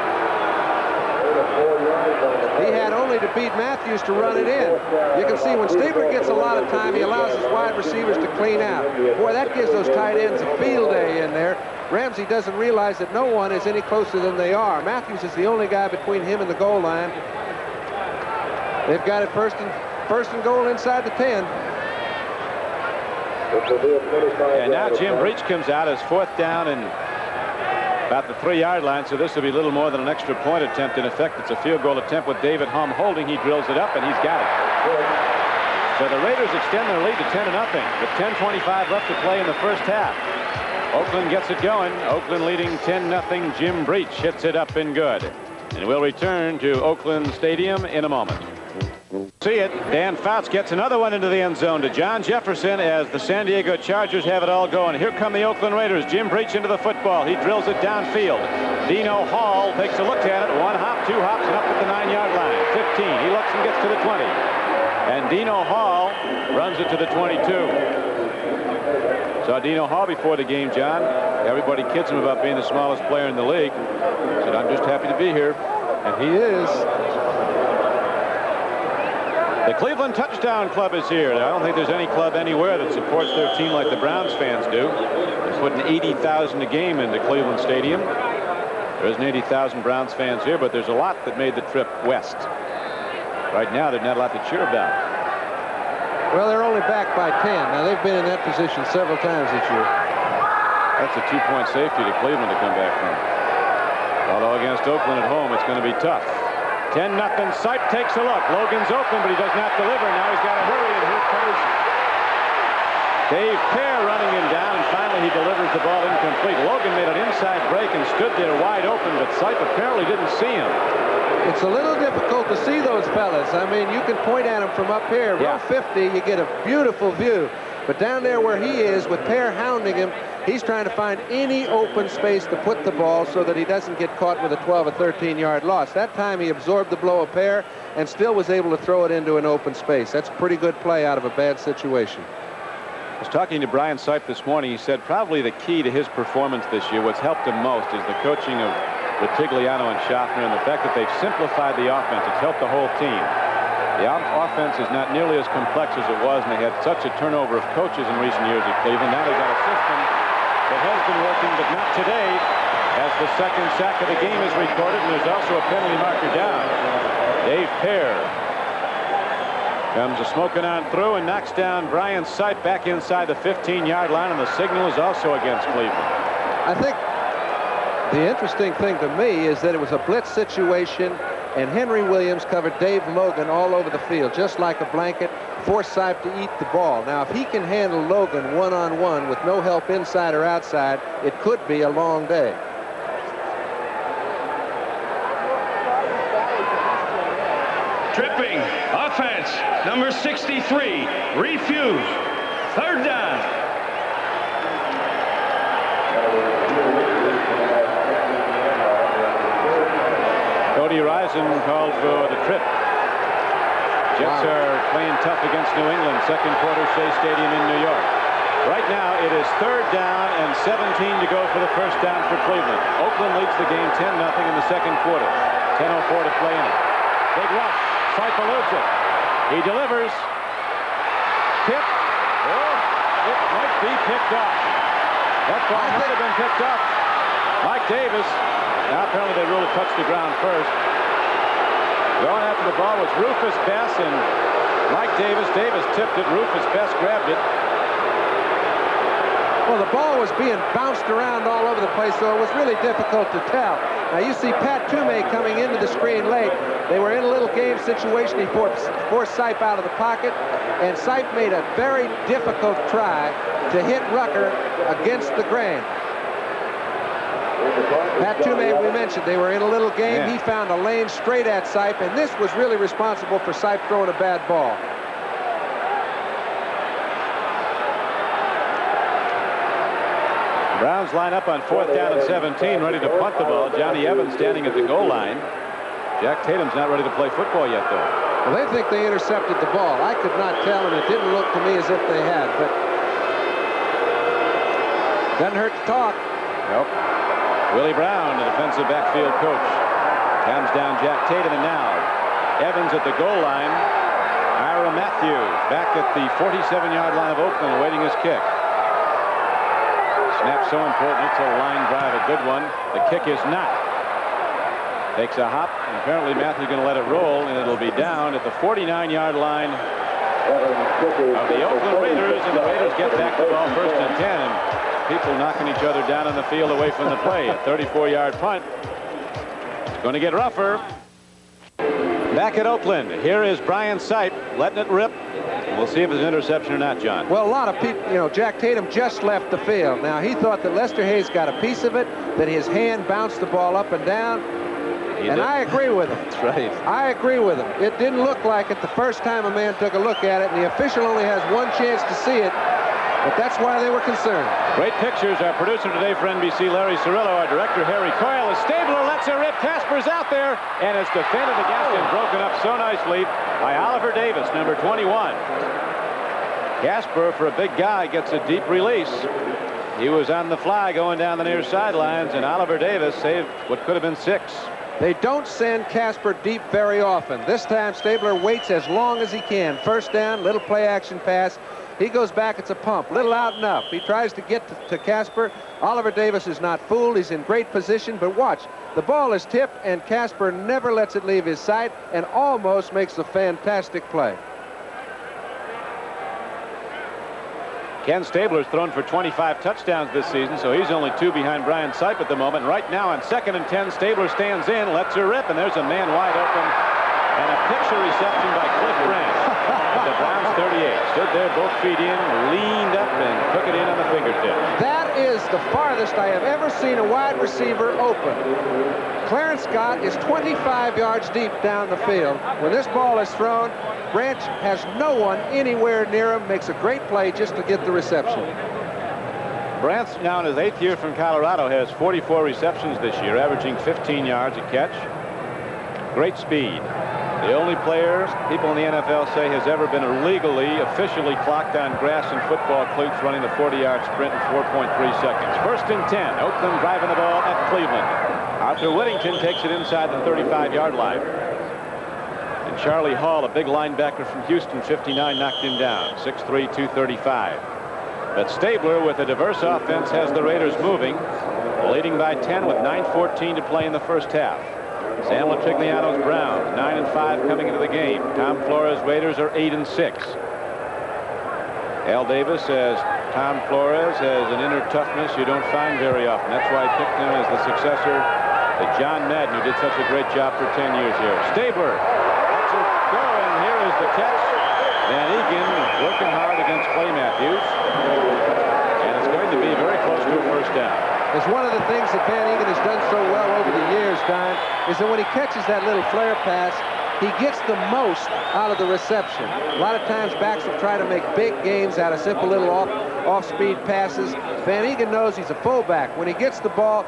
he had only to beat Matthews to run it in. You can see when Stabler gets a lot of time, he allows his wide receivers to clean out. Boy, that gives those tight ends a field day in there. Ramsey doesn't realize that no one is any closer than they are. Matthews is the only guy between him and the goal line. They've got it first and goal inside the 10. And now Jim Breach comes out as 4th down and about the 3-yard line, so this will be little more than an extra point attempt. In effect, it's a field goal attempt with David Hum holding. He drills it up, and he's got it. So the Raiders extend their lead to 10-0 with 10:25 left to play in the first half. Oakland gets it going. Oakland leading 10-0. Jim Breach hits it up and good. And we'll return to Oakland Stadium in a moment. See it. Dan Fouts gets another one into the end zone to John Jefferson as the San Diego Chargers have it all going. Here come the Oakland Raiders. Jim Breach into the football. He drills it downfield. Dino Hall takes a look at it. 1 hop, 2 hops, and up at the 9-yard line. 15. He looks and gets to the 20. And Dino Hall runs it to the 22. Saw Dino Hall before the game, John. Everybody kids him about being the smallest player in the league. Said, I'm just happy to be here. And he is. The Cleveland Touchdown Club is here. I don't think there's any club anywhere that supports their team like the Browns fans do. They're putting 80,000 a game into Cleveland Stadium. There isn't 80,000 Browns fans here, but there's a lot that made the trip west. Right now, there's not a lot to cheer about. Well, they're only back by 10. Now, they've been in that position several times this year. That's a 2-point safety to Cleveland to come back from. Although against Oakland at home, it's going to be tough. 10-0. Sipe takes a look. Logan's open, but he does not deliver. Now he's got to hurry, and here comes Dave Pear running him down, and finally he delivers the ball incomplete. Logan made an inside break and stood there wide open, but Sipe apparently didn't see him. It's a little difficult to see those fellas. I mean, you can point at them from up here. Row 50, you get a beautiful view. But down there where he is, with Pear hounding him, he's trying to find any open space to put the ball so that he doesn't get caught with a 12 or 13-yard loss. That time he absorbed the blow of Pear and still was able to throw it into an open space. That's a pretty good play out of a bad situation. I was talking to Brian Sipe this morning. He said probably the key to his performance this year, what's helped him most, is the coaching of Vitigliano and Schaffner and the fact that they've simplified the offense. It's helped the whole team. The offense is not nearly as complex as it was, and they had such a turnover of coaches in recent years at Cleveland. Now they've got a system that has been working, but not today, as the second sack of the game is recorded, and there's also a penalty marker down. Dave Pear comes a smoking on through and knocks down Brian Sipe back inside the 15-yard line, and the signal is also against Cleveland. I think the interesting thing to me is that it was a blitz situation, and Henry Williams covered Dave Logan all over the field, just like a blanket, forced Sipe to eat the ball. Now, if he can handle Logan one-on-one with no help inside or outside, it could be a long day. Tripping, offense, number 63, refused. Third down. Cody Rison called for the trip. Jets are playing tough against New England. Second quarter, Shea Stadium in New York. Right now, it is third down and 17 to go for the first down for Cleveland. Oakland leads the game 10-0 in the second quarter. 10:04 to play in it. Big rush. Sipe eludes it. He delivers. Tip. Oh, it might be picked up. That ball might have been picked up. Mike Davis. Now apparently they ruled it touched the ground first. Going after the ball was Rufus Bess and Mike Davis. Davis tipped it. Rufus Bess grabbed it. Well, the ball was being bounced around all over the place, so it was really difficult to tell. Now, you see Pat Toomey coming into the screen late. They were in a little game situation. He forced Sipe out of the pocket, and Sipe made a very difficult try to hit Rucker against the grain. Pat Toomey, we mentioned, they were in a little game. Yeah. He found a lane straight at Sipe, and this was really responsible for Sipe throwing a bad ball. Browns line up on 4th down and 17, ready to punt the ball. Johnny Evans standing at the goal line. Jack Tatum's not ready to play football yet, though. Well, they think they intercepted the ball. I could not tell, and it didn't look to me as if they had, but doesn't hurt to talk. Nope. Willie Brown, the defensive backfield coach, comes down Jack Tatum, and now Evans at the goal line. Ira Matthews back at the 47-yard line of Oakland awaiting his kick. Snap so important. It's a line drive, a good one. The kick is not. Takes a hop, and apparently Matthews going to let it roll, and it'll be down at the 49-yard line of the Oakland Raiders, and the Raiders get back the ball first and 10, and people knocking each other down on the field away from the play. A 34-yard punt. It's going to get rougher. Back at Oakland, here is Brian Sipe letting it rip. We'll see if it's an interception or not, John. Well, a lot of people, you know, Jack Tatum just left the field. Now, he thought that Lester Hayes got a piece of it, that his hand bounced the ball up and down. I agree with him. That's right. I agree with him. It didn't look like it the first time a man took a look at it, and the official only has one chance to see it, but that's why they were concerned. Great pictures. Our producer today for NBC, Larry Cirillo. Our director, Harry Coyle. As Stabler lets it rip. Casper's out there, and it's defended against and broken up so nicely by Oliver Davis, number 21. Casper, for a big guy, gets a deep release. He was on the fly going down the near sidelines, and Oliver Davis saved what could have been 6. They don't send Casper deep very often. This time, Stabler waits as long as he can. First down, little play action pass. He goes back, it's a pump, little out and up. He tries to get to Casper. Oliver Davis is not fooled. He's in great position, but watch. The ball is tipped, and Casper never lets it leave his sight and almost makes a fantastic play. Ken Stabler's thrown for 25 touchdowns this season, so he's only 2 behind Brian Sipe at the moment. Right now on 2nd and 10, Stabler stands in, lets her rip, and there's a man wide open. And a picture reception by Cliff Branch at the Browns 38. Stood there, both feet in, leaned up, and took it in on the fingertip. That is the farthest I have ever seen a wide receiver open. Clarence Scott is 25 yards deep down the field. When this ball is thrown, Branch has no one anywhere near him, makes a great play just to get the reception. Branch, now in his 8th year from Colorado, has 44 receptions this year, averaging 15 yards a catch. Great speed. The only player people in the NFL say has ever been illegally, officially clocked on grass and football cleats running the 40-yard sprint in 4.3 seconds. 1st and 10. Oakland driving the ball at Cleveland. Arthur Whittington takes it inside the 35-yard line. And Charlie Hall, a big linebacker from Houston, 59, knocked him down. 6'3", 235. But Stabler, with a diverse offense, has the Raiders moving, leading by 10 with 9:14 to play in the first half. Sam Latrigliano's Browns 9-5 coming into the game. Tom Flores' Raiders are 8-6. Al Davis says Tom Flores has an inner toughness you don't find very often. That's why I picked him as the successor to John Madden, who did such a great job for 10 years here. Stabler lets it go, and here is the catch. Van Egan working hard against Clay Matthews, and it's going to be very close to a first down. It's one of the things that Van Egan has done so well over the years, Don, is that when he catches that little flare pass, he gets the most out of the reception. A lot of times backs will try to make big gains out of simple little off-speed passes. Van Egan knows he's a fullback. When he gets the ball,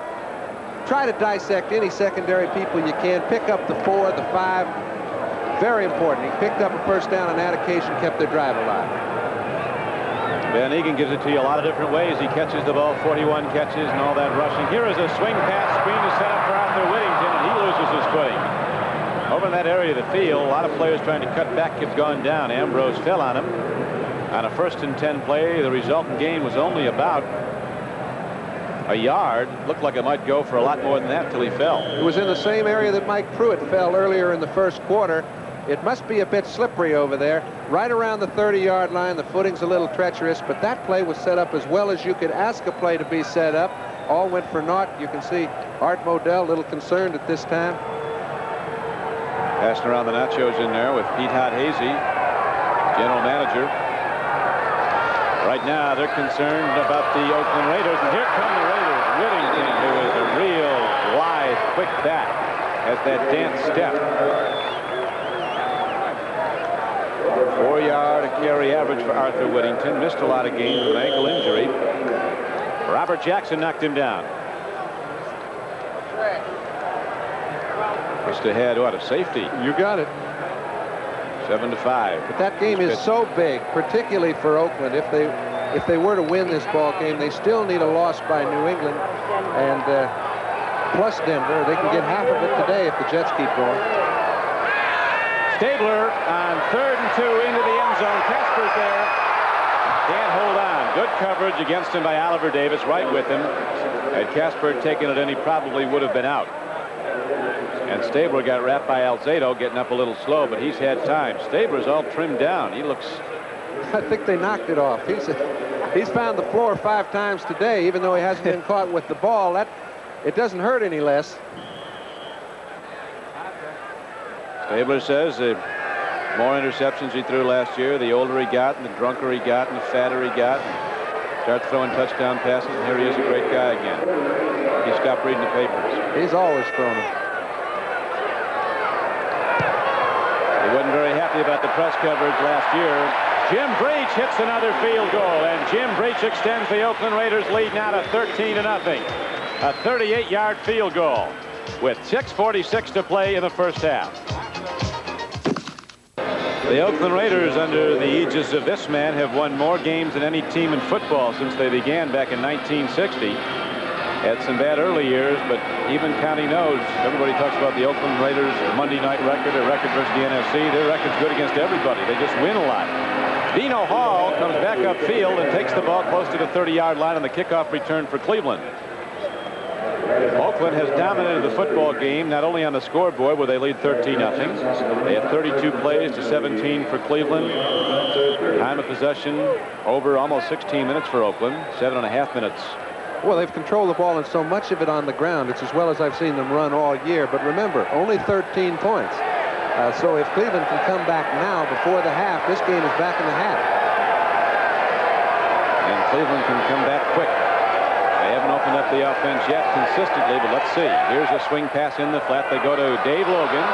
try to dissect any secondary people you can. Pick up the 4, the 5. Very important. He picked up a first down on that occasion, kept their drive alive. Van Egan gives it to you a lot of different ways. He catches the ball, 41 catches and all that rushing. Here is a swing pass screen to set up for Arthur Whittington, and he loses his footing. Over in that area of the field, a lot of players trying to cut back have gone down. Ambrose fell on him. On a 1st and 10 play, the resultant gain was only about a yard. Looked like it might go for a lot more than that till he fell. It was in the same area that Mike Pruitt fell earlier in the first quarter. It must be a bit slippery over there. Right around the 30-yard line, the footing's a little treacherous, but that play was set up as well as you could ask a play to be set up. All went for naught. You can see Art Modell a little concerned at this time. Passing around the nachos in there with Pete Hot Hazy, general manager. Right now, they're concerned about the Oakland Raiders, and here come the Raiders. Whittington, who is a real lithe, quick back, has that dance step. 4-yard carry average for Arthur Whittington. Missed a lot of games with an ankle injury. Robert Jackson knocked him down. Just ahead, what, a safety? You got it. 7-5. But that game is so big, particularly for Oakland. If they were to win this ball game, they still need a loss by New England and plus Denver. They can get half of it today if the Jets keep going. Stabler on 3rd and 2 into the end zone. Casper's there. Can't hold on. Good coverage against him by Oliver Davis, right with him. Had Casper taken it in, he probably would have been out. And Stabler got wrapped by Alzado, getting up a little slow, but he's had time. Stabler's all trimmed down. He looks... I think they knocked it off. He's found the floor 5 times today, even though he hasn't been caught with the ball. It doesn't hurt any less. Stabler says the more interceptions he threw last year, the older he got, and the drunker he got, and the fatter he got. Starts throwing touchdown passes, and here he is, a great guy again. He stopped reading the papers. He's always thrown them. He wasn't very happy about the press coverage last year. Jim Breach hits another field goal, and Jim Breach extends the Oakland Raiders lead now to 13-0. A 38-yard field goal with 6:46 to play in the first half. The Oakland Raiders, under the aegis of this man, have won more games than any team in football since they began back in 1960. Had some bad early years, but even counting those, everybody talks about the Oakland Raiders' Monday night record, their record versus the NFC. Their record's good against everybody. They just win a lot. Dino Hall comes back upfield and takes the ball close to the 30-yard line on the kickoff return for Cleveland. Oakland has dominated the football game, not only on the scoreboard where they lead 13-0. They had 32 plays to 17 for Cleveland. Time of possession over almost 16 minutes for Oakland, 7.5 minutes. Well, they've controlled the ball and so much of it on the ground. It's as well as I've seen them run all year. But remember, only 13 points. So if Cleveland can come back now before the half, this game is back in the half. And Cleveland can come back quick. They haven't opened up the offense yet consistently, but let's see. Here's a swing pass in the flat. They go to Dave Logan.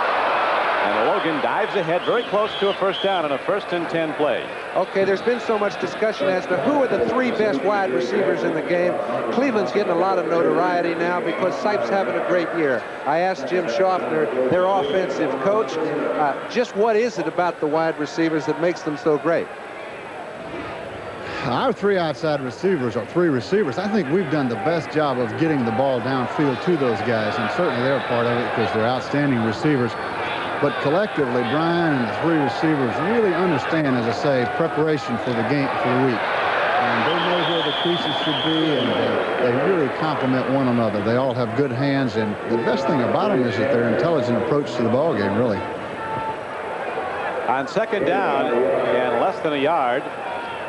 And Logan dives ahead very close to a first down on a 1st and 10 play. Okay, there's been so much discussion as to who are the 3 best wide receivers in the game. Cleveland's getting a lot of notoriety now because Sipes having a great year. I asked Jim Schaffner, their offensive coach, just what is it about the wide receivers that makes them so great? Our 3 outside receivers, or 3 receivers, I think we've done the best job of getting the ball downfield to those guys, and certainly they're a part of it because they're outstanding receivers. But collectively, Brian and the 3 receivers really understand, as I say, preparation for the game, for the week. And they know where the creases should be, and they really complement one another. They all have good hands, and the best thing about them is that their intelligent approach to the ball game, really. On 2nd down and less than a yard,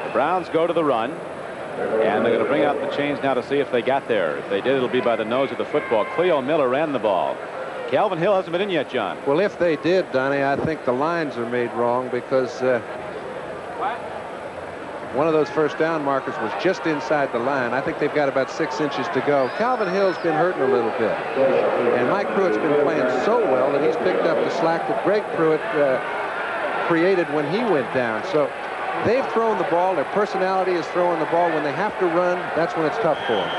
the Browns go to the run, and they're going to bring out the chains now to see if they got there. If they did, it'll be by the nose of the football. Cleo Miller ran the ball. Calvin Hill hasn't been in yet, John. Well, if they did, Donnie, I think the lines are made wrong because one of those first down markers was just inside the line. I think they've got about 6 inches to go. Calvin Hill's been hurting a little bit. And Mike Pruitt's been playing so well that he's picked up the slack that Greg Pruitt created when he went down. So they've thrown the ball. Their personality is throwing the ball. When they have to run, that's when it's tough for them.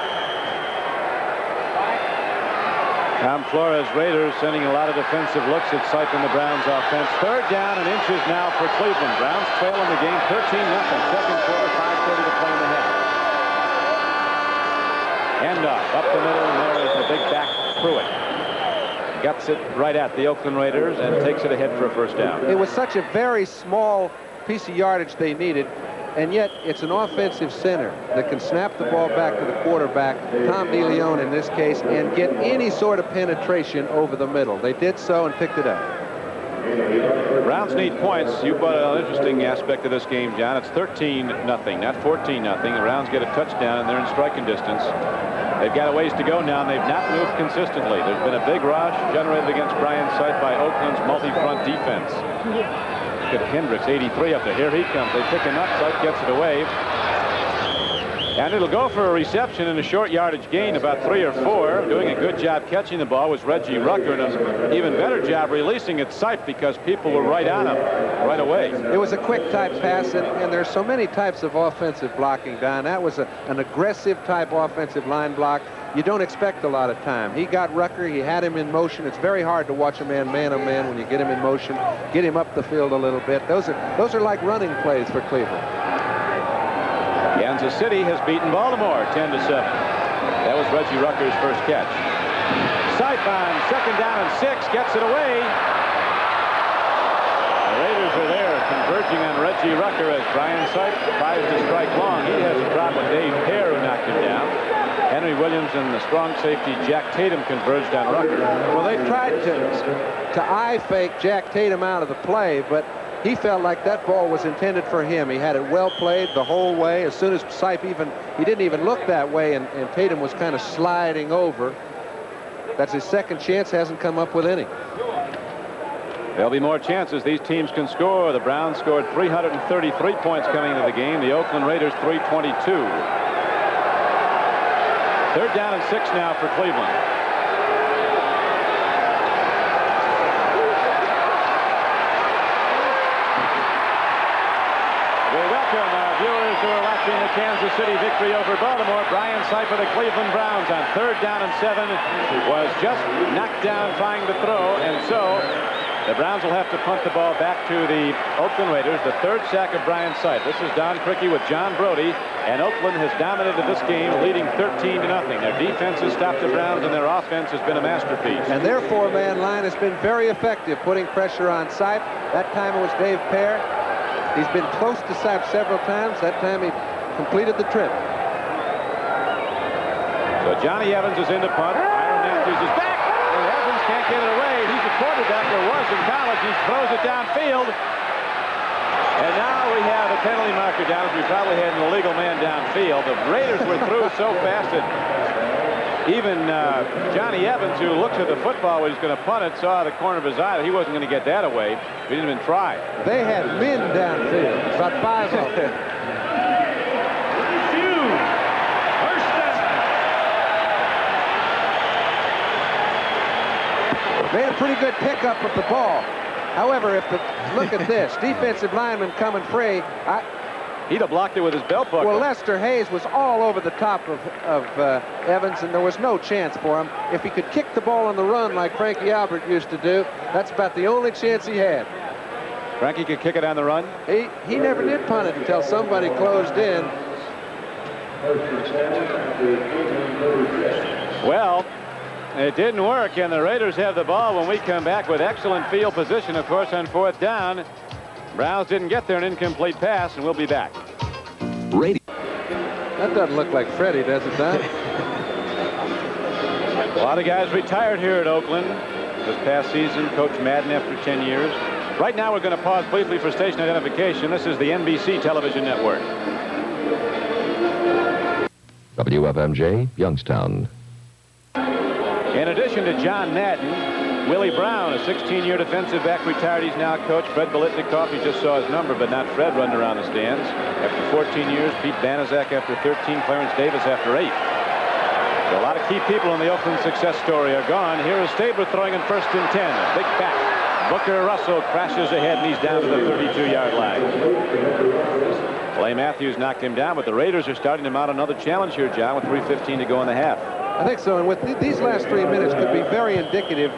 Tom Flores, Raiders sending a lot of defensive looks at Sipe in the Browns offense. 3rd down and inches now for Cleveland. Browns trail in the game 13-0. 2nd quarter, 5:30 to play in the half. Hand off up the middle, and there is the big back Pruitt. Guts it right at the Oakland Raiders and takes it ahead for a first down. It was such a very small piece of yardage they needed. And yet, it's an offensive center that can snap the ball back to the quarterback, Tom DeLeon in this case, and get any sort of penetration over the middle. They did so and picked it up. Browns need points. You brought an interesting aspect of this game, John. It's 13-0, not 14-0. The Browns get a touchdown, and they're in striking distance. They've got a ways to go now, and they've not moved consistently. There's been a big rush generated against Brian Sipe by Oakland's multi-front defense. Look at Hendricks, 83 up there. Here he comes. They pick him up. Sipe gets it away. And it'll go for a reception in a short yardage gain, about 3 or 4. Doing a good job catching the ball was Reggie Rucker, and an even better job releasing it Sipe because people were right on him right away. It was a quick type pass, and there's so many types of offensive blocking, Don. That was an aggressive type offensive line block. You don't expect a lot of time. He got Rucker. He had him in motion. It's very hard to watch a man on man when you get him in motion, get him up the field a little bit. Those are like running plays for Cleveland. Kansas City has beaten Baltimore 10-7. That was Reggie Rucker's first catch. Sipe on 2nd down and 6 gets it away. The Raiders are there converging on Reggie Rucker as Brian Sipe tries to strike long. He has a problem with Dave Pear, who knocked him down. Henry Williams and the strong safety Jack Tatum converged on Rucker. Well, they tried to eye fake Jack Tatum out of the play, but he felt like that ball was intended for him. He had it well played the whole way. As soon as Sipe he didn't even look that way, and Tatum was kind of sliding over. That's his second chance, hasn't come up with any. There'll be more chances. These teams can score. The Browns scored 333 points coming into the game. The Oakland Raiders 322. 3rd down and 6 now for Cleveland. We welcome our viewers who are watching the Kansas City victory over Baltimore. Brian Sipe of the Cleveland Browns on 3rd down and 7 was just knocked down trying to throw, and so the Browns will have to punt the ball back to the Oakland Raiders. The 3rd sack of Brian Sipe. This is Don Criqui with John Brody, and Oakland has dominated this game, leading 13-0. Their defense has stopped the Browns, and their offense has been a masterpiece. And their 4-man line has been very effective, putting pressure on Sipe. That time it was Dave Pear. He's been close to Sipe several times. That time he completed the trip. So Johnny Evans is in to punt. Byron Matthews is back. And Evans can't get it away. He's a quarterback. There was in college. He throws it downfield. And now we have a penalty marker down. We probably had an illegal man downfield. The Raiders were through so fast that even Johnny Evans, who looked at the football when he was going to punt it, saw the corner of his eye that he wasn't going to get that away. He didn't even try. They had men downfield, about 5 of them. First down. Made a pretty good pickup of the ball. However, look at this. Defensive lineman coming free. He'd have blocked it with his belt buckle. Well, Lester Hayes was all over the top of Evans, and there was no chance for him. If he could kick the ball on the run like Frankie Albert used to do, that's about the only chance he had. Frankie could kick it on the run? He never did punt it until somebody closed in. Well, it didn't work, and the Raiders have the ball when we come back with excellent field position, of course, on 4th down. Browns didn't get there, an incomplete pass, and we'll be back. That doesn't look like Freddie, does it, Don? A lot of guys retired here at Oakland this past season. Coach Madden after 10 years. Right now, we're going to pause briefly for station identification. This is the NBC television network. WFMJ, Youngstown. In addition to John Madden, Willie Brown, a 16-year defensive back, retired. He's now coach. Fred Biletnikoff, you just saw his number, but not Fred running around the stands. After 14 years, Pete Banaszak after 13, Clarence Davis after 8. So a lot of key people in the Oakland success story are gone. Here is Stabler throwing in 1st and 10. A big back. Booker Russell crashes ahead, and he's down to the 32-yard line. Clay Matthews knocked him down, but the Raiders are starting to mount another challenge here, John, with 3:15 to go in the half. I think so, and with these last 3 minutes could be very indicative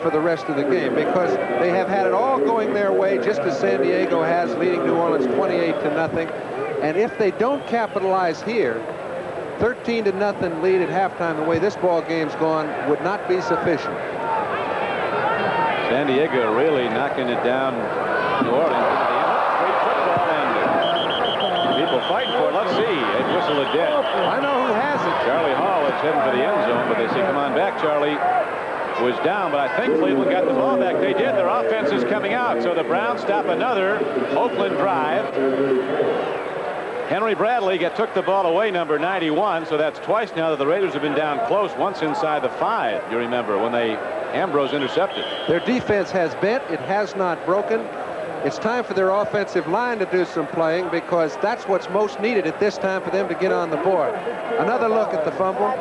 for the rest of the game, because they have had it all going their way, just as San Diego has, leading New Orleans 28-0. And if they don't capitalize here, 13-0 lead at halftime, the way this ball game's gone, would not be sufficient. San Diego really knocking it down. New Orleans. Great football, and people fighting for it. Let's see. It whistled it dead. I know who has it. Charlie Hall is heading for the end zone, but they say, come on back, Charlie. Was down, but I think Cleveland got the ball back. They did. Their offense is coming out, so the Browns stop another Oakland drive. Henry Bradley took the ball away, number 91, so that's twice now that the Raiders have been down close, once inside the 5, you remember, when Ambrose intercepted. Their defense has bent. It has not broken. It's time for their offensive line to do some playing, because that's what's most needed at this time for them to get on the board. Another look at the fumble.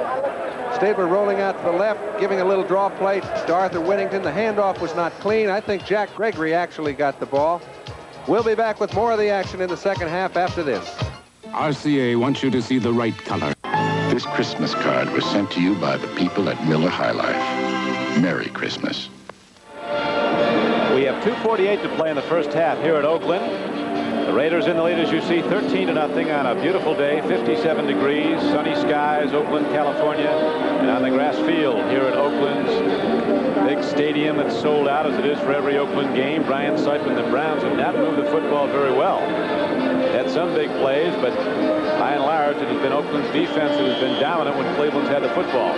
Stabler rolling out to the left, giving a little draw play to Arthur Whittington. The handoff was not clean. I think Jack Gregory actually got the ball. We'll be back with more of the action in the second half after this. RCA wants you to see the right color. This Christmas card was sent to you by the people at Miller High Life. Merry Christmas. We have 2:48 to play in the first half here at Oakland. The Raiders in the lead, as you see, 13-0 on a beautiful day, 57 degrees, sunny skies, Oakland, California, and on the grass field here at Oakland's big stadium that's sold out as it is for every Oakland game. Brian Sipe and the Browns have not moved the football very well. Had some big plays, but by and large, it has been Oakland's defense that has been dominant when Cleveland's had the football.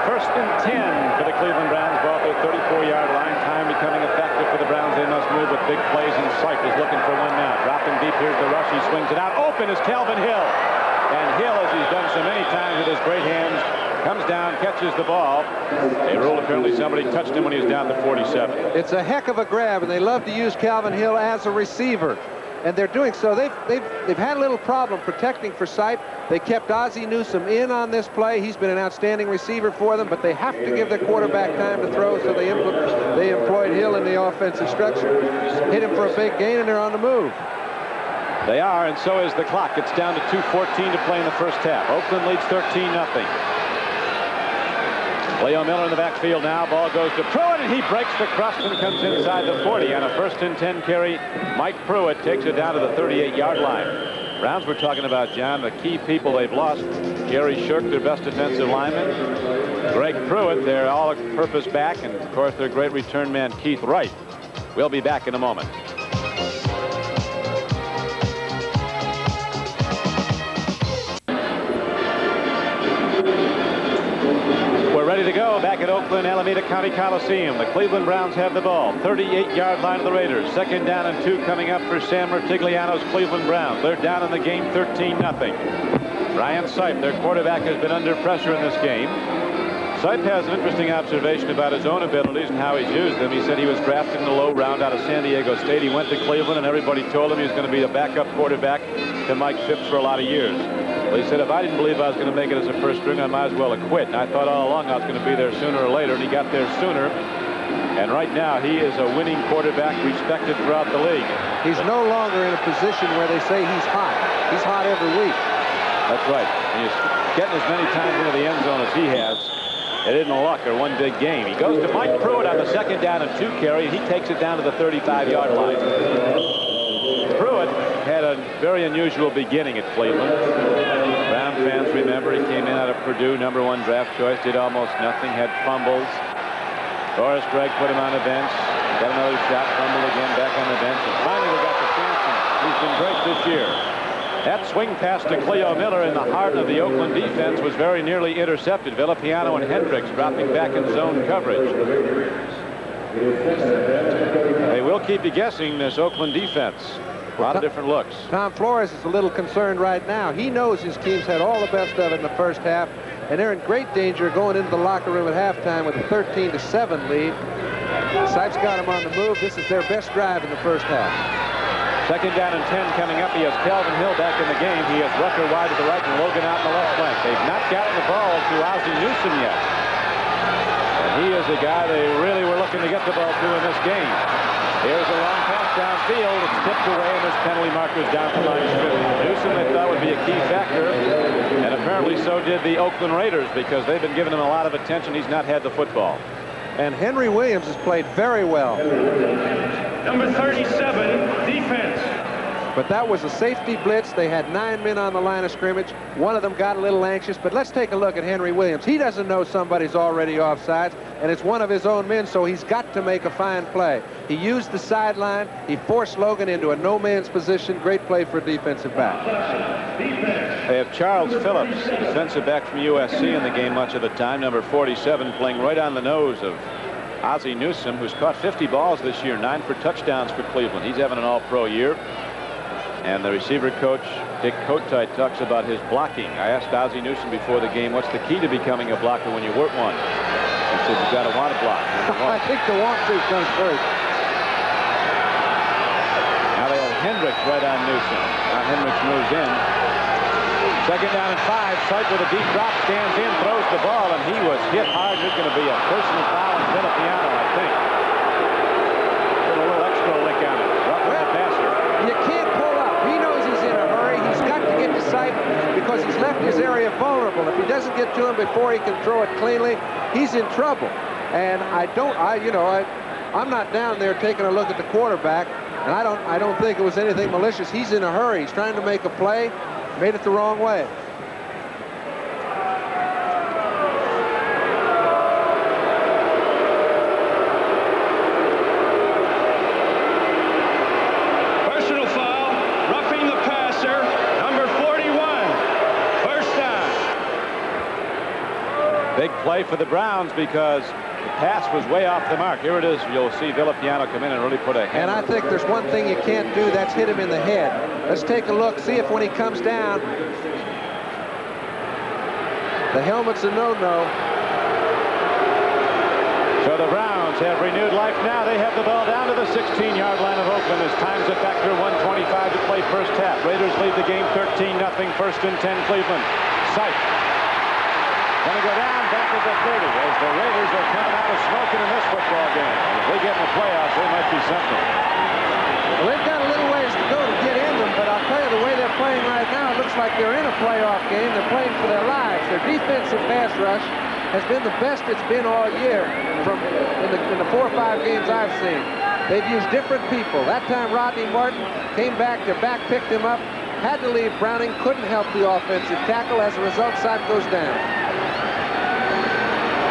First and 10 for the Cleveland Browns, ball at their 34-yard line. Time becoming a factor for the Browns. They must move with big plays, and Sipe is looking for one now. Dropping deep, here's the rush. He swings it out. Open is Calvin Hill. And Hill, as he's done so many times with his great hands, comes down, catches the ball. They rule apparently somebody touched him when he was down to 47. It's a heck of a grab, and they love to use Calvin Hill as a receiver. And they're doing so. They've had a little problem protecting for Sipe. They kept Ozzie Newsome in on this play. He's been an outstanding receiver for them, but they have to give the quarterback time to throw, so they employed Hill in the offensive structure. Hit him for a big gain, and they're on the move. They are, and so is the clock. It's down to 2:14 to play in the first half. Oakland leads 13-0. Leo Miller in the backfield now. Ball goes to Pruitt, and he breaks the crust and comes inside the 40. On a 1st and 10 carry, Mike Pruitt takes it down to the 38-yard line. Browns were talking about, John, the key people they've lost. Gary Shirk, their best defensive lineman. Greg Pruitt, their all-purpose back, and, of course, their great return man, Keith Wright. We'll be back in a moment. We're ready to go back at Oakland, Alameda County Coliseum. The Cleveland Browns have the ball. 38-yard line of the Raiders. 2nd down and 2 coming up for Sam Martigliano's Cleveland Browns. They're down in the game 13-0. Ryan Sipe, their quarterback, has been under pressure in this game. Sipe has an interesting observation about his own abilities and how he's used them. He said he was drafted in the low round out of San Diego State. He went to Cleveland, and everybody told him he was going to be a backup quarterback to Mike Phipps for a lot of years. Well, he said, if I didn't believe I was going to make it as a first string, I might as well have quit. And I thought all along I was going to be there sooner or later, and he got there sooner. And right now, he is a winning quarterback, respected throughout the league. He's no longer in a position where they say he's hot. He's hot every week. That's right. And he's getting as many times into the end zone as he has. It isn't luck or one big game. He goes to Mike Pruitt on the 2nd down and 2 carry. He takes it down to the 35-yard line. Pruitt had a very unusual beginning at Cleveland. Brown fans remember he came in out of Purdue, #1 draft choice, did almost nothing, had fumbles. Doris Gregg put him on the bench, got another shot, fumbled again, back on the bench, and finally we got the chance. He's been great this year. That swing pass to Cleo Miller in the heart of the Oakland defense was very nearly intercepted. Villapiano and Hendricks dropping back in zone coverage. They will keep you guessing, this Oakland defense. A lot of different looks. Tom Flores is a little concerned right now. He knows his team's had all the best of it in the first half, and they're in great danger going into the locker room at halftime with a 13-7 lead. Sipe's got him on the move. This is their best drive in the first half. 2nd down and 10 coming up. He has Calvin Hill back in the game. He has Rucker wide to the right and Logan out in the left flank. They've not gotten the ball to Ozzie Newsome yet. And he is the guy they really were looking to get the ball to in this game. Here's a long pass downfield. It's tipped away, and there's penalty markers down the line of scrimmage. Newsome, they thought, would be a key factor, and apparently so did the Oakland Raiders, because they've been giving him a lot of attention. He's not had the football. And Henry Williams has played very well. Number 37, defense. But that was a safety blitz. They had 9 men on the line of scrimmage. One of them got a little anxious, but let's take a look at Henry Williams. He doesn't know somebody's already offsides, and it's one of his own men, so he's got to make a fine play. He used the sideline. He forced Logan into a no-man's position. Great play for a defensive back. They have Charles Phillips, defensive back from USC, in the game much of the time, number 47, playing right on the nose of Ozzie Newsome, who's caught 50 balls this year, 9 for touchdowns for Cleveland. He's having an all-pro year. And the receiver coach, Dick Kotite, talks about his blocking. I asked Ozzie Newsome before the game, what's the key to becoming a blocker when you weren't one? He said, you've got to want to block. I think the want to comes first. Now they have Hendricks right on Newsome. Now Hendricks moves in. 2nd down and 5. Sipe with a deep drop, stands in, throws the ball, and he was hit hard. There's going to be a personal foul on Villapiano, I think. Put a little extra lick on it. Roughing the passer. You can't pull up. He knows he's in a hurry. He's got to get to Sipe because he's left his area vulnerable. If he doesn't get to him before he can throw it cleanly, he's in trouble. And I'm not down there taking a look at the quarterback, and I don't think it was anything malicious. He's in a hurry. He's trying to make a play. Made it the wrong way. Personal foul, roughing the passer, number 41. First down. Big play for the Browns because the pass was way off the mark. Here it is. You'll see Villapiano come in and really put a hand. And I think there's one thing you can't do, that's hit him in the head. Let's take a look, see if when he comes down, the helmet's a no-no. So the Browns have renewed life now. They have the ball down to the 16-yard line of Oakland as time's a factor, 1:25 to play first half. Raiders lead the game 13-0, 1st and 10 Cleveland. Sipe going to go down back at the 30 as the Raiders are coming out of smoking in this football game. If they get in the playoffs, they might be something. Well, they've got a little ways to go to get in them, but I'll tell you, the way they're playing right now, it looks like they're in a playoff game. They're playing for their lives. Their defensive pass rush has been the best it's been all year in the 4 or 5 games I've seen. They've used different people. That time Rodney Martin came back, their back picked him up, had to leave Browning, couldn't help the offensive tackle. As a result, Sipe goes down.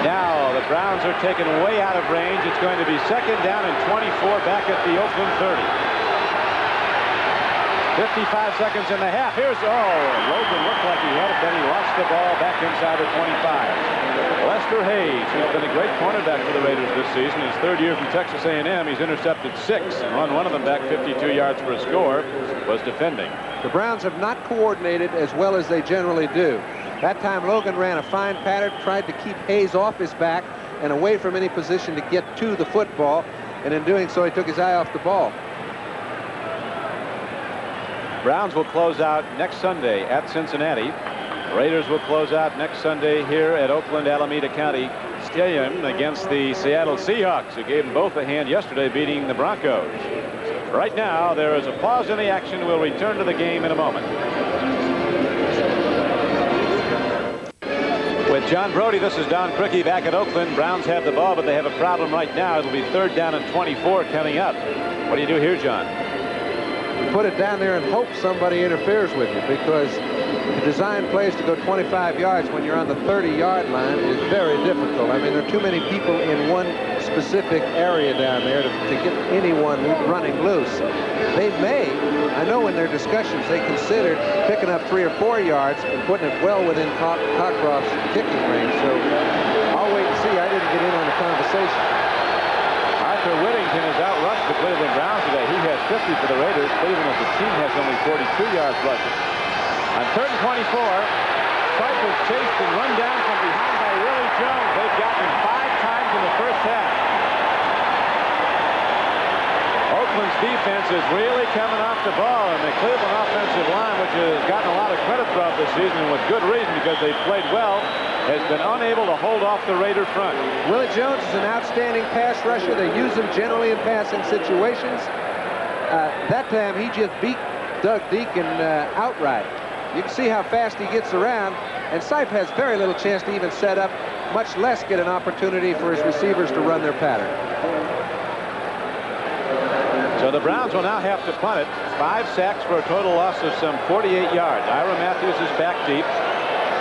Now the Browns are taken way out of range. It's going to be 2nd down and 24 back at the Oakland 30. 55 seconds in the half. Here's, Logan looked like he had it, then he lost the ball back inside the 25. Lester Hayes, who's been a great cornerback for the Raiders this season, his 3rd year from Texas A&M, he's intercepted 6 and run one of them back 52 yards for a score, was defending. The Browns have not coordinated as well as they generally do. That time Logan ran a fine pattern, tried to keep Hayes off his back and away from any position to get to the football, and in doing so he took his eye off the ball. Browns will close out next Sunday at Cincinnati. Raiders will close out next Sunday here at Oakland Alameda County Stadium against the Seattle Seahawks, who gave them both a hand yesterday, beating the Broncos. Right now, there is a pause in the action. We'll return to the game in a moment. With John Brody, this is Don Criqui back at Oakland. Browns have the ball, but they have a problem right now. It'll be 3rd down and 24 coming up. What do you do here, John? You put it down there and hope somebody interferes with you, because the design plays to go 25 yards when you're on the 30-yard line is very difficult. I mean, there are too many people in one specific area down there to get anyone running loose. They may, I know in their discussions, they considered picking up 3 or 4 yards and putting it well within Cockcroft's kicking range. So I'll wait and see. I didn't get in on the conversation. Arthur Whittington has outrushed the Cleveland Browns today. He has 50 for the Raiders. Cleveland as a team has only 42 yards rushing. On 3rd and 24, Sark was chased and run down from behind by Willie Jones. They've gotten him 5 times in the first half. Oakland's defense is really coming off the ball, and the Cleveland offensive line, which has gotten a lot of credit throughout this season, and with good reason because they've played well, has been unable to hold off the Raider front. Willie Jones is an outstanding pass rusher. They use him generally in passing situations. That time he just beat Doug Deacon outright. You can see how fast he gets around, and Seif has very little chance to even set up, much less get an opportunity for his receivers to run their pattern. So the Browns will now have to punt it. 5 sacks for a total loss of some 48 yards. Ira Matthews is back deep.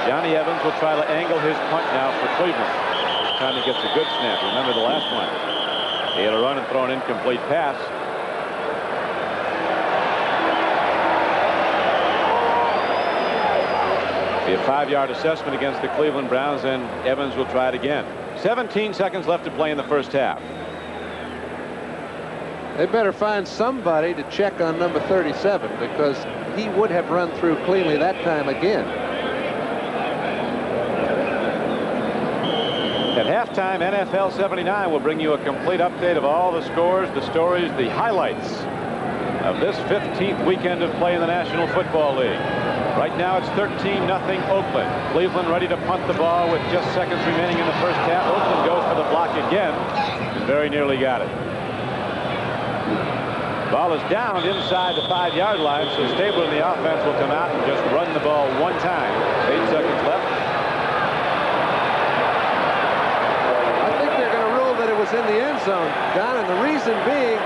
Johnny Evans will try to angle his punt now for Cleveland. This time he gets a good snap. Remember the last one. He had a run and throw an incomplete pass. Be a 5-yard assessment against the Cleveland Browns, and Evans will try it again. 17 seconds left to play in the first half. They better find somebody to check on number 37, because he would have run through cleanly that time again. At halftime, NFL 79 will bring you a complete update of all the scores, the stories, the highlights of this 15th weekend of play in the National Football League. Right now it's 13-0 Oakland. Cleveland ready to punt the ball with just seconds remaining in the first half. Oakland goes for the block again and very nearly got it. Ball is down inside the 5-yard line, so Stabler in the offense will come out and just run the ball one time. 8 seconds left. I think they're going to rule that it was in the end zone, Don, and the reason being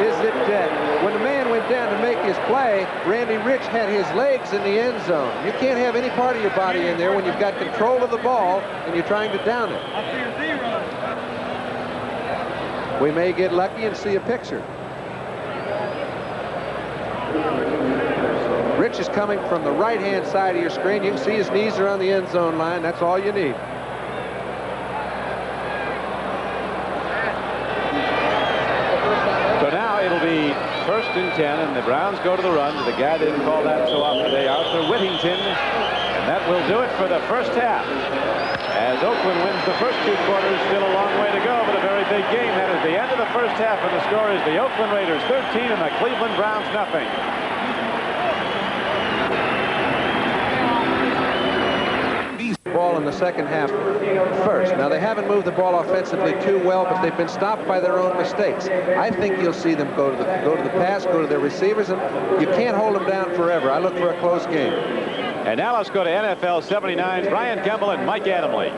is that when the man went down to make his play, Randy Rich had his legs in the end zone. You can't have any part of your body in there when you've got control of the ball and you're trying to down it. We may get lucky and see a picture. Rich is coming from the right-hand side of your screen. You can see his knees are on the end zone line. That's all you need. So now it'll be 1st and 10, and the Browns go to the run to the guy they didn't call that so often today, Arthur Whittington, and that will do it for the first half. As Oakland wins the first 2 quarters, still a long way to go, but a very big game. That is the end of the first half, and the score is the Oakland Raiders 13 and the Cleveland Browns nothing. Ball in the second half first. Now, they haven't moved the ball offensively too well, but they've been stopped by their own mistakes. I think you'll see them go to the pass, go to their receivers, and you can't hold them down forever. I look for a close game. And now let's go to NFL 79's Brian Campbell and Mike Adamle.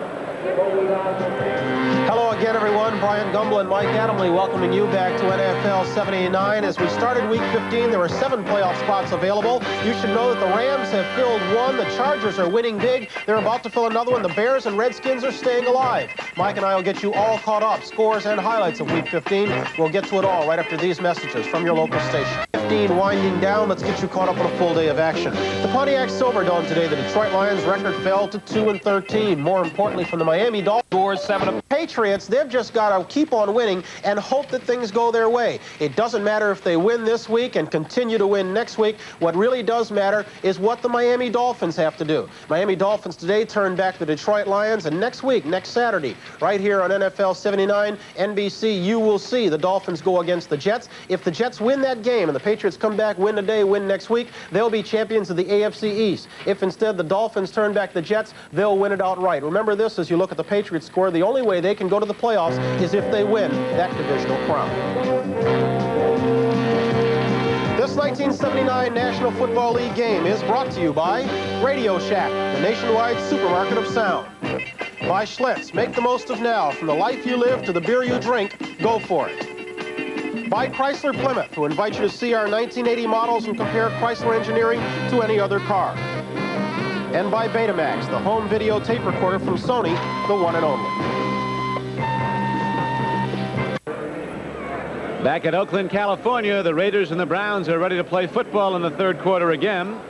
Hello again, everyone. Brian Gumble and Mike Adamle welcoming you back to NFL 79. As we started Week 15, there were 7 playoff spots available. You should know that the Rams have filled one. The Chargers are winning big. They're about to fill another one. The Bears and Redskins are staying alive. Mike and I will get you all caught up. Scores and highlights of Week 15. We'll get to it all right after these messages from your local station. 15 winding down. Let's get you caught up on a full day of action. The Pontiac Silverdome today. The Detroit Lions record fell to 2-13. More importantly, from the Miami Dolphins. Scores 7. Patriots, they've just got to keep on winning and hope that things go their way. It doesn't matter if they win this week and continue to win next week. What really does matter is what the Miami Dolphins have to do. Miami Dolphins today turn back the Detroit Lions, and next week, next Saturday, right here on NFL 79, NBC, you will see the Dolphins go against the Jets. If the Jets win that game and the Patriots come back, win today, win next week, they'll be champions of the AFC East. If instead the Dolphins turn back the Jets, they'll win it outright. Remember this as you look at the Patriots score. The only way they can go to the playoffs is if they win that divisional crown. This 1979 National Football League game is brought to you by Radio Shack, the nationwide supermarket of sound. By Schlitz, make the most of now. From the life you live to the beer you drink, go for it. By Chrysler Plymouth, who invite you to see our 1980 models and compare Chrysler engineering to any other car. And by Betamax, the home video tape recorder from Sony, the one and only. Back at Oakland, California, the Raiders and the Browns are ready to play football in the third quarter again.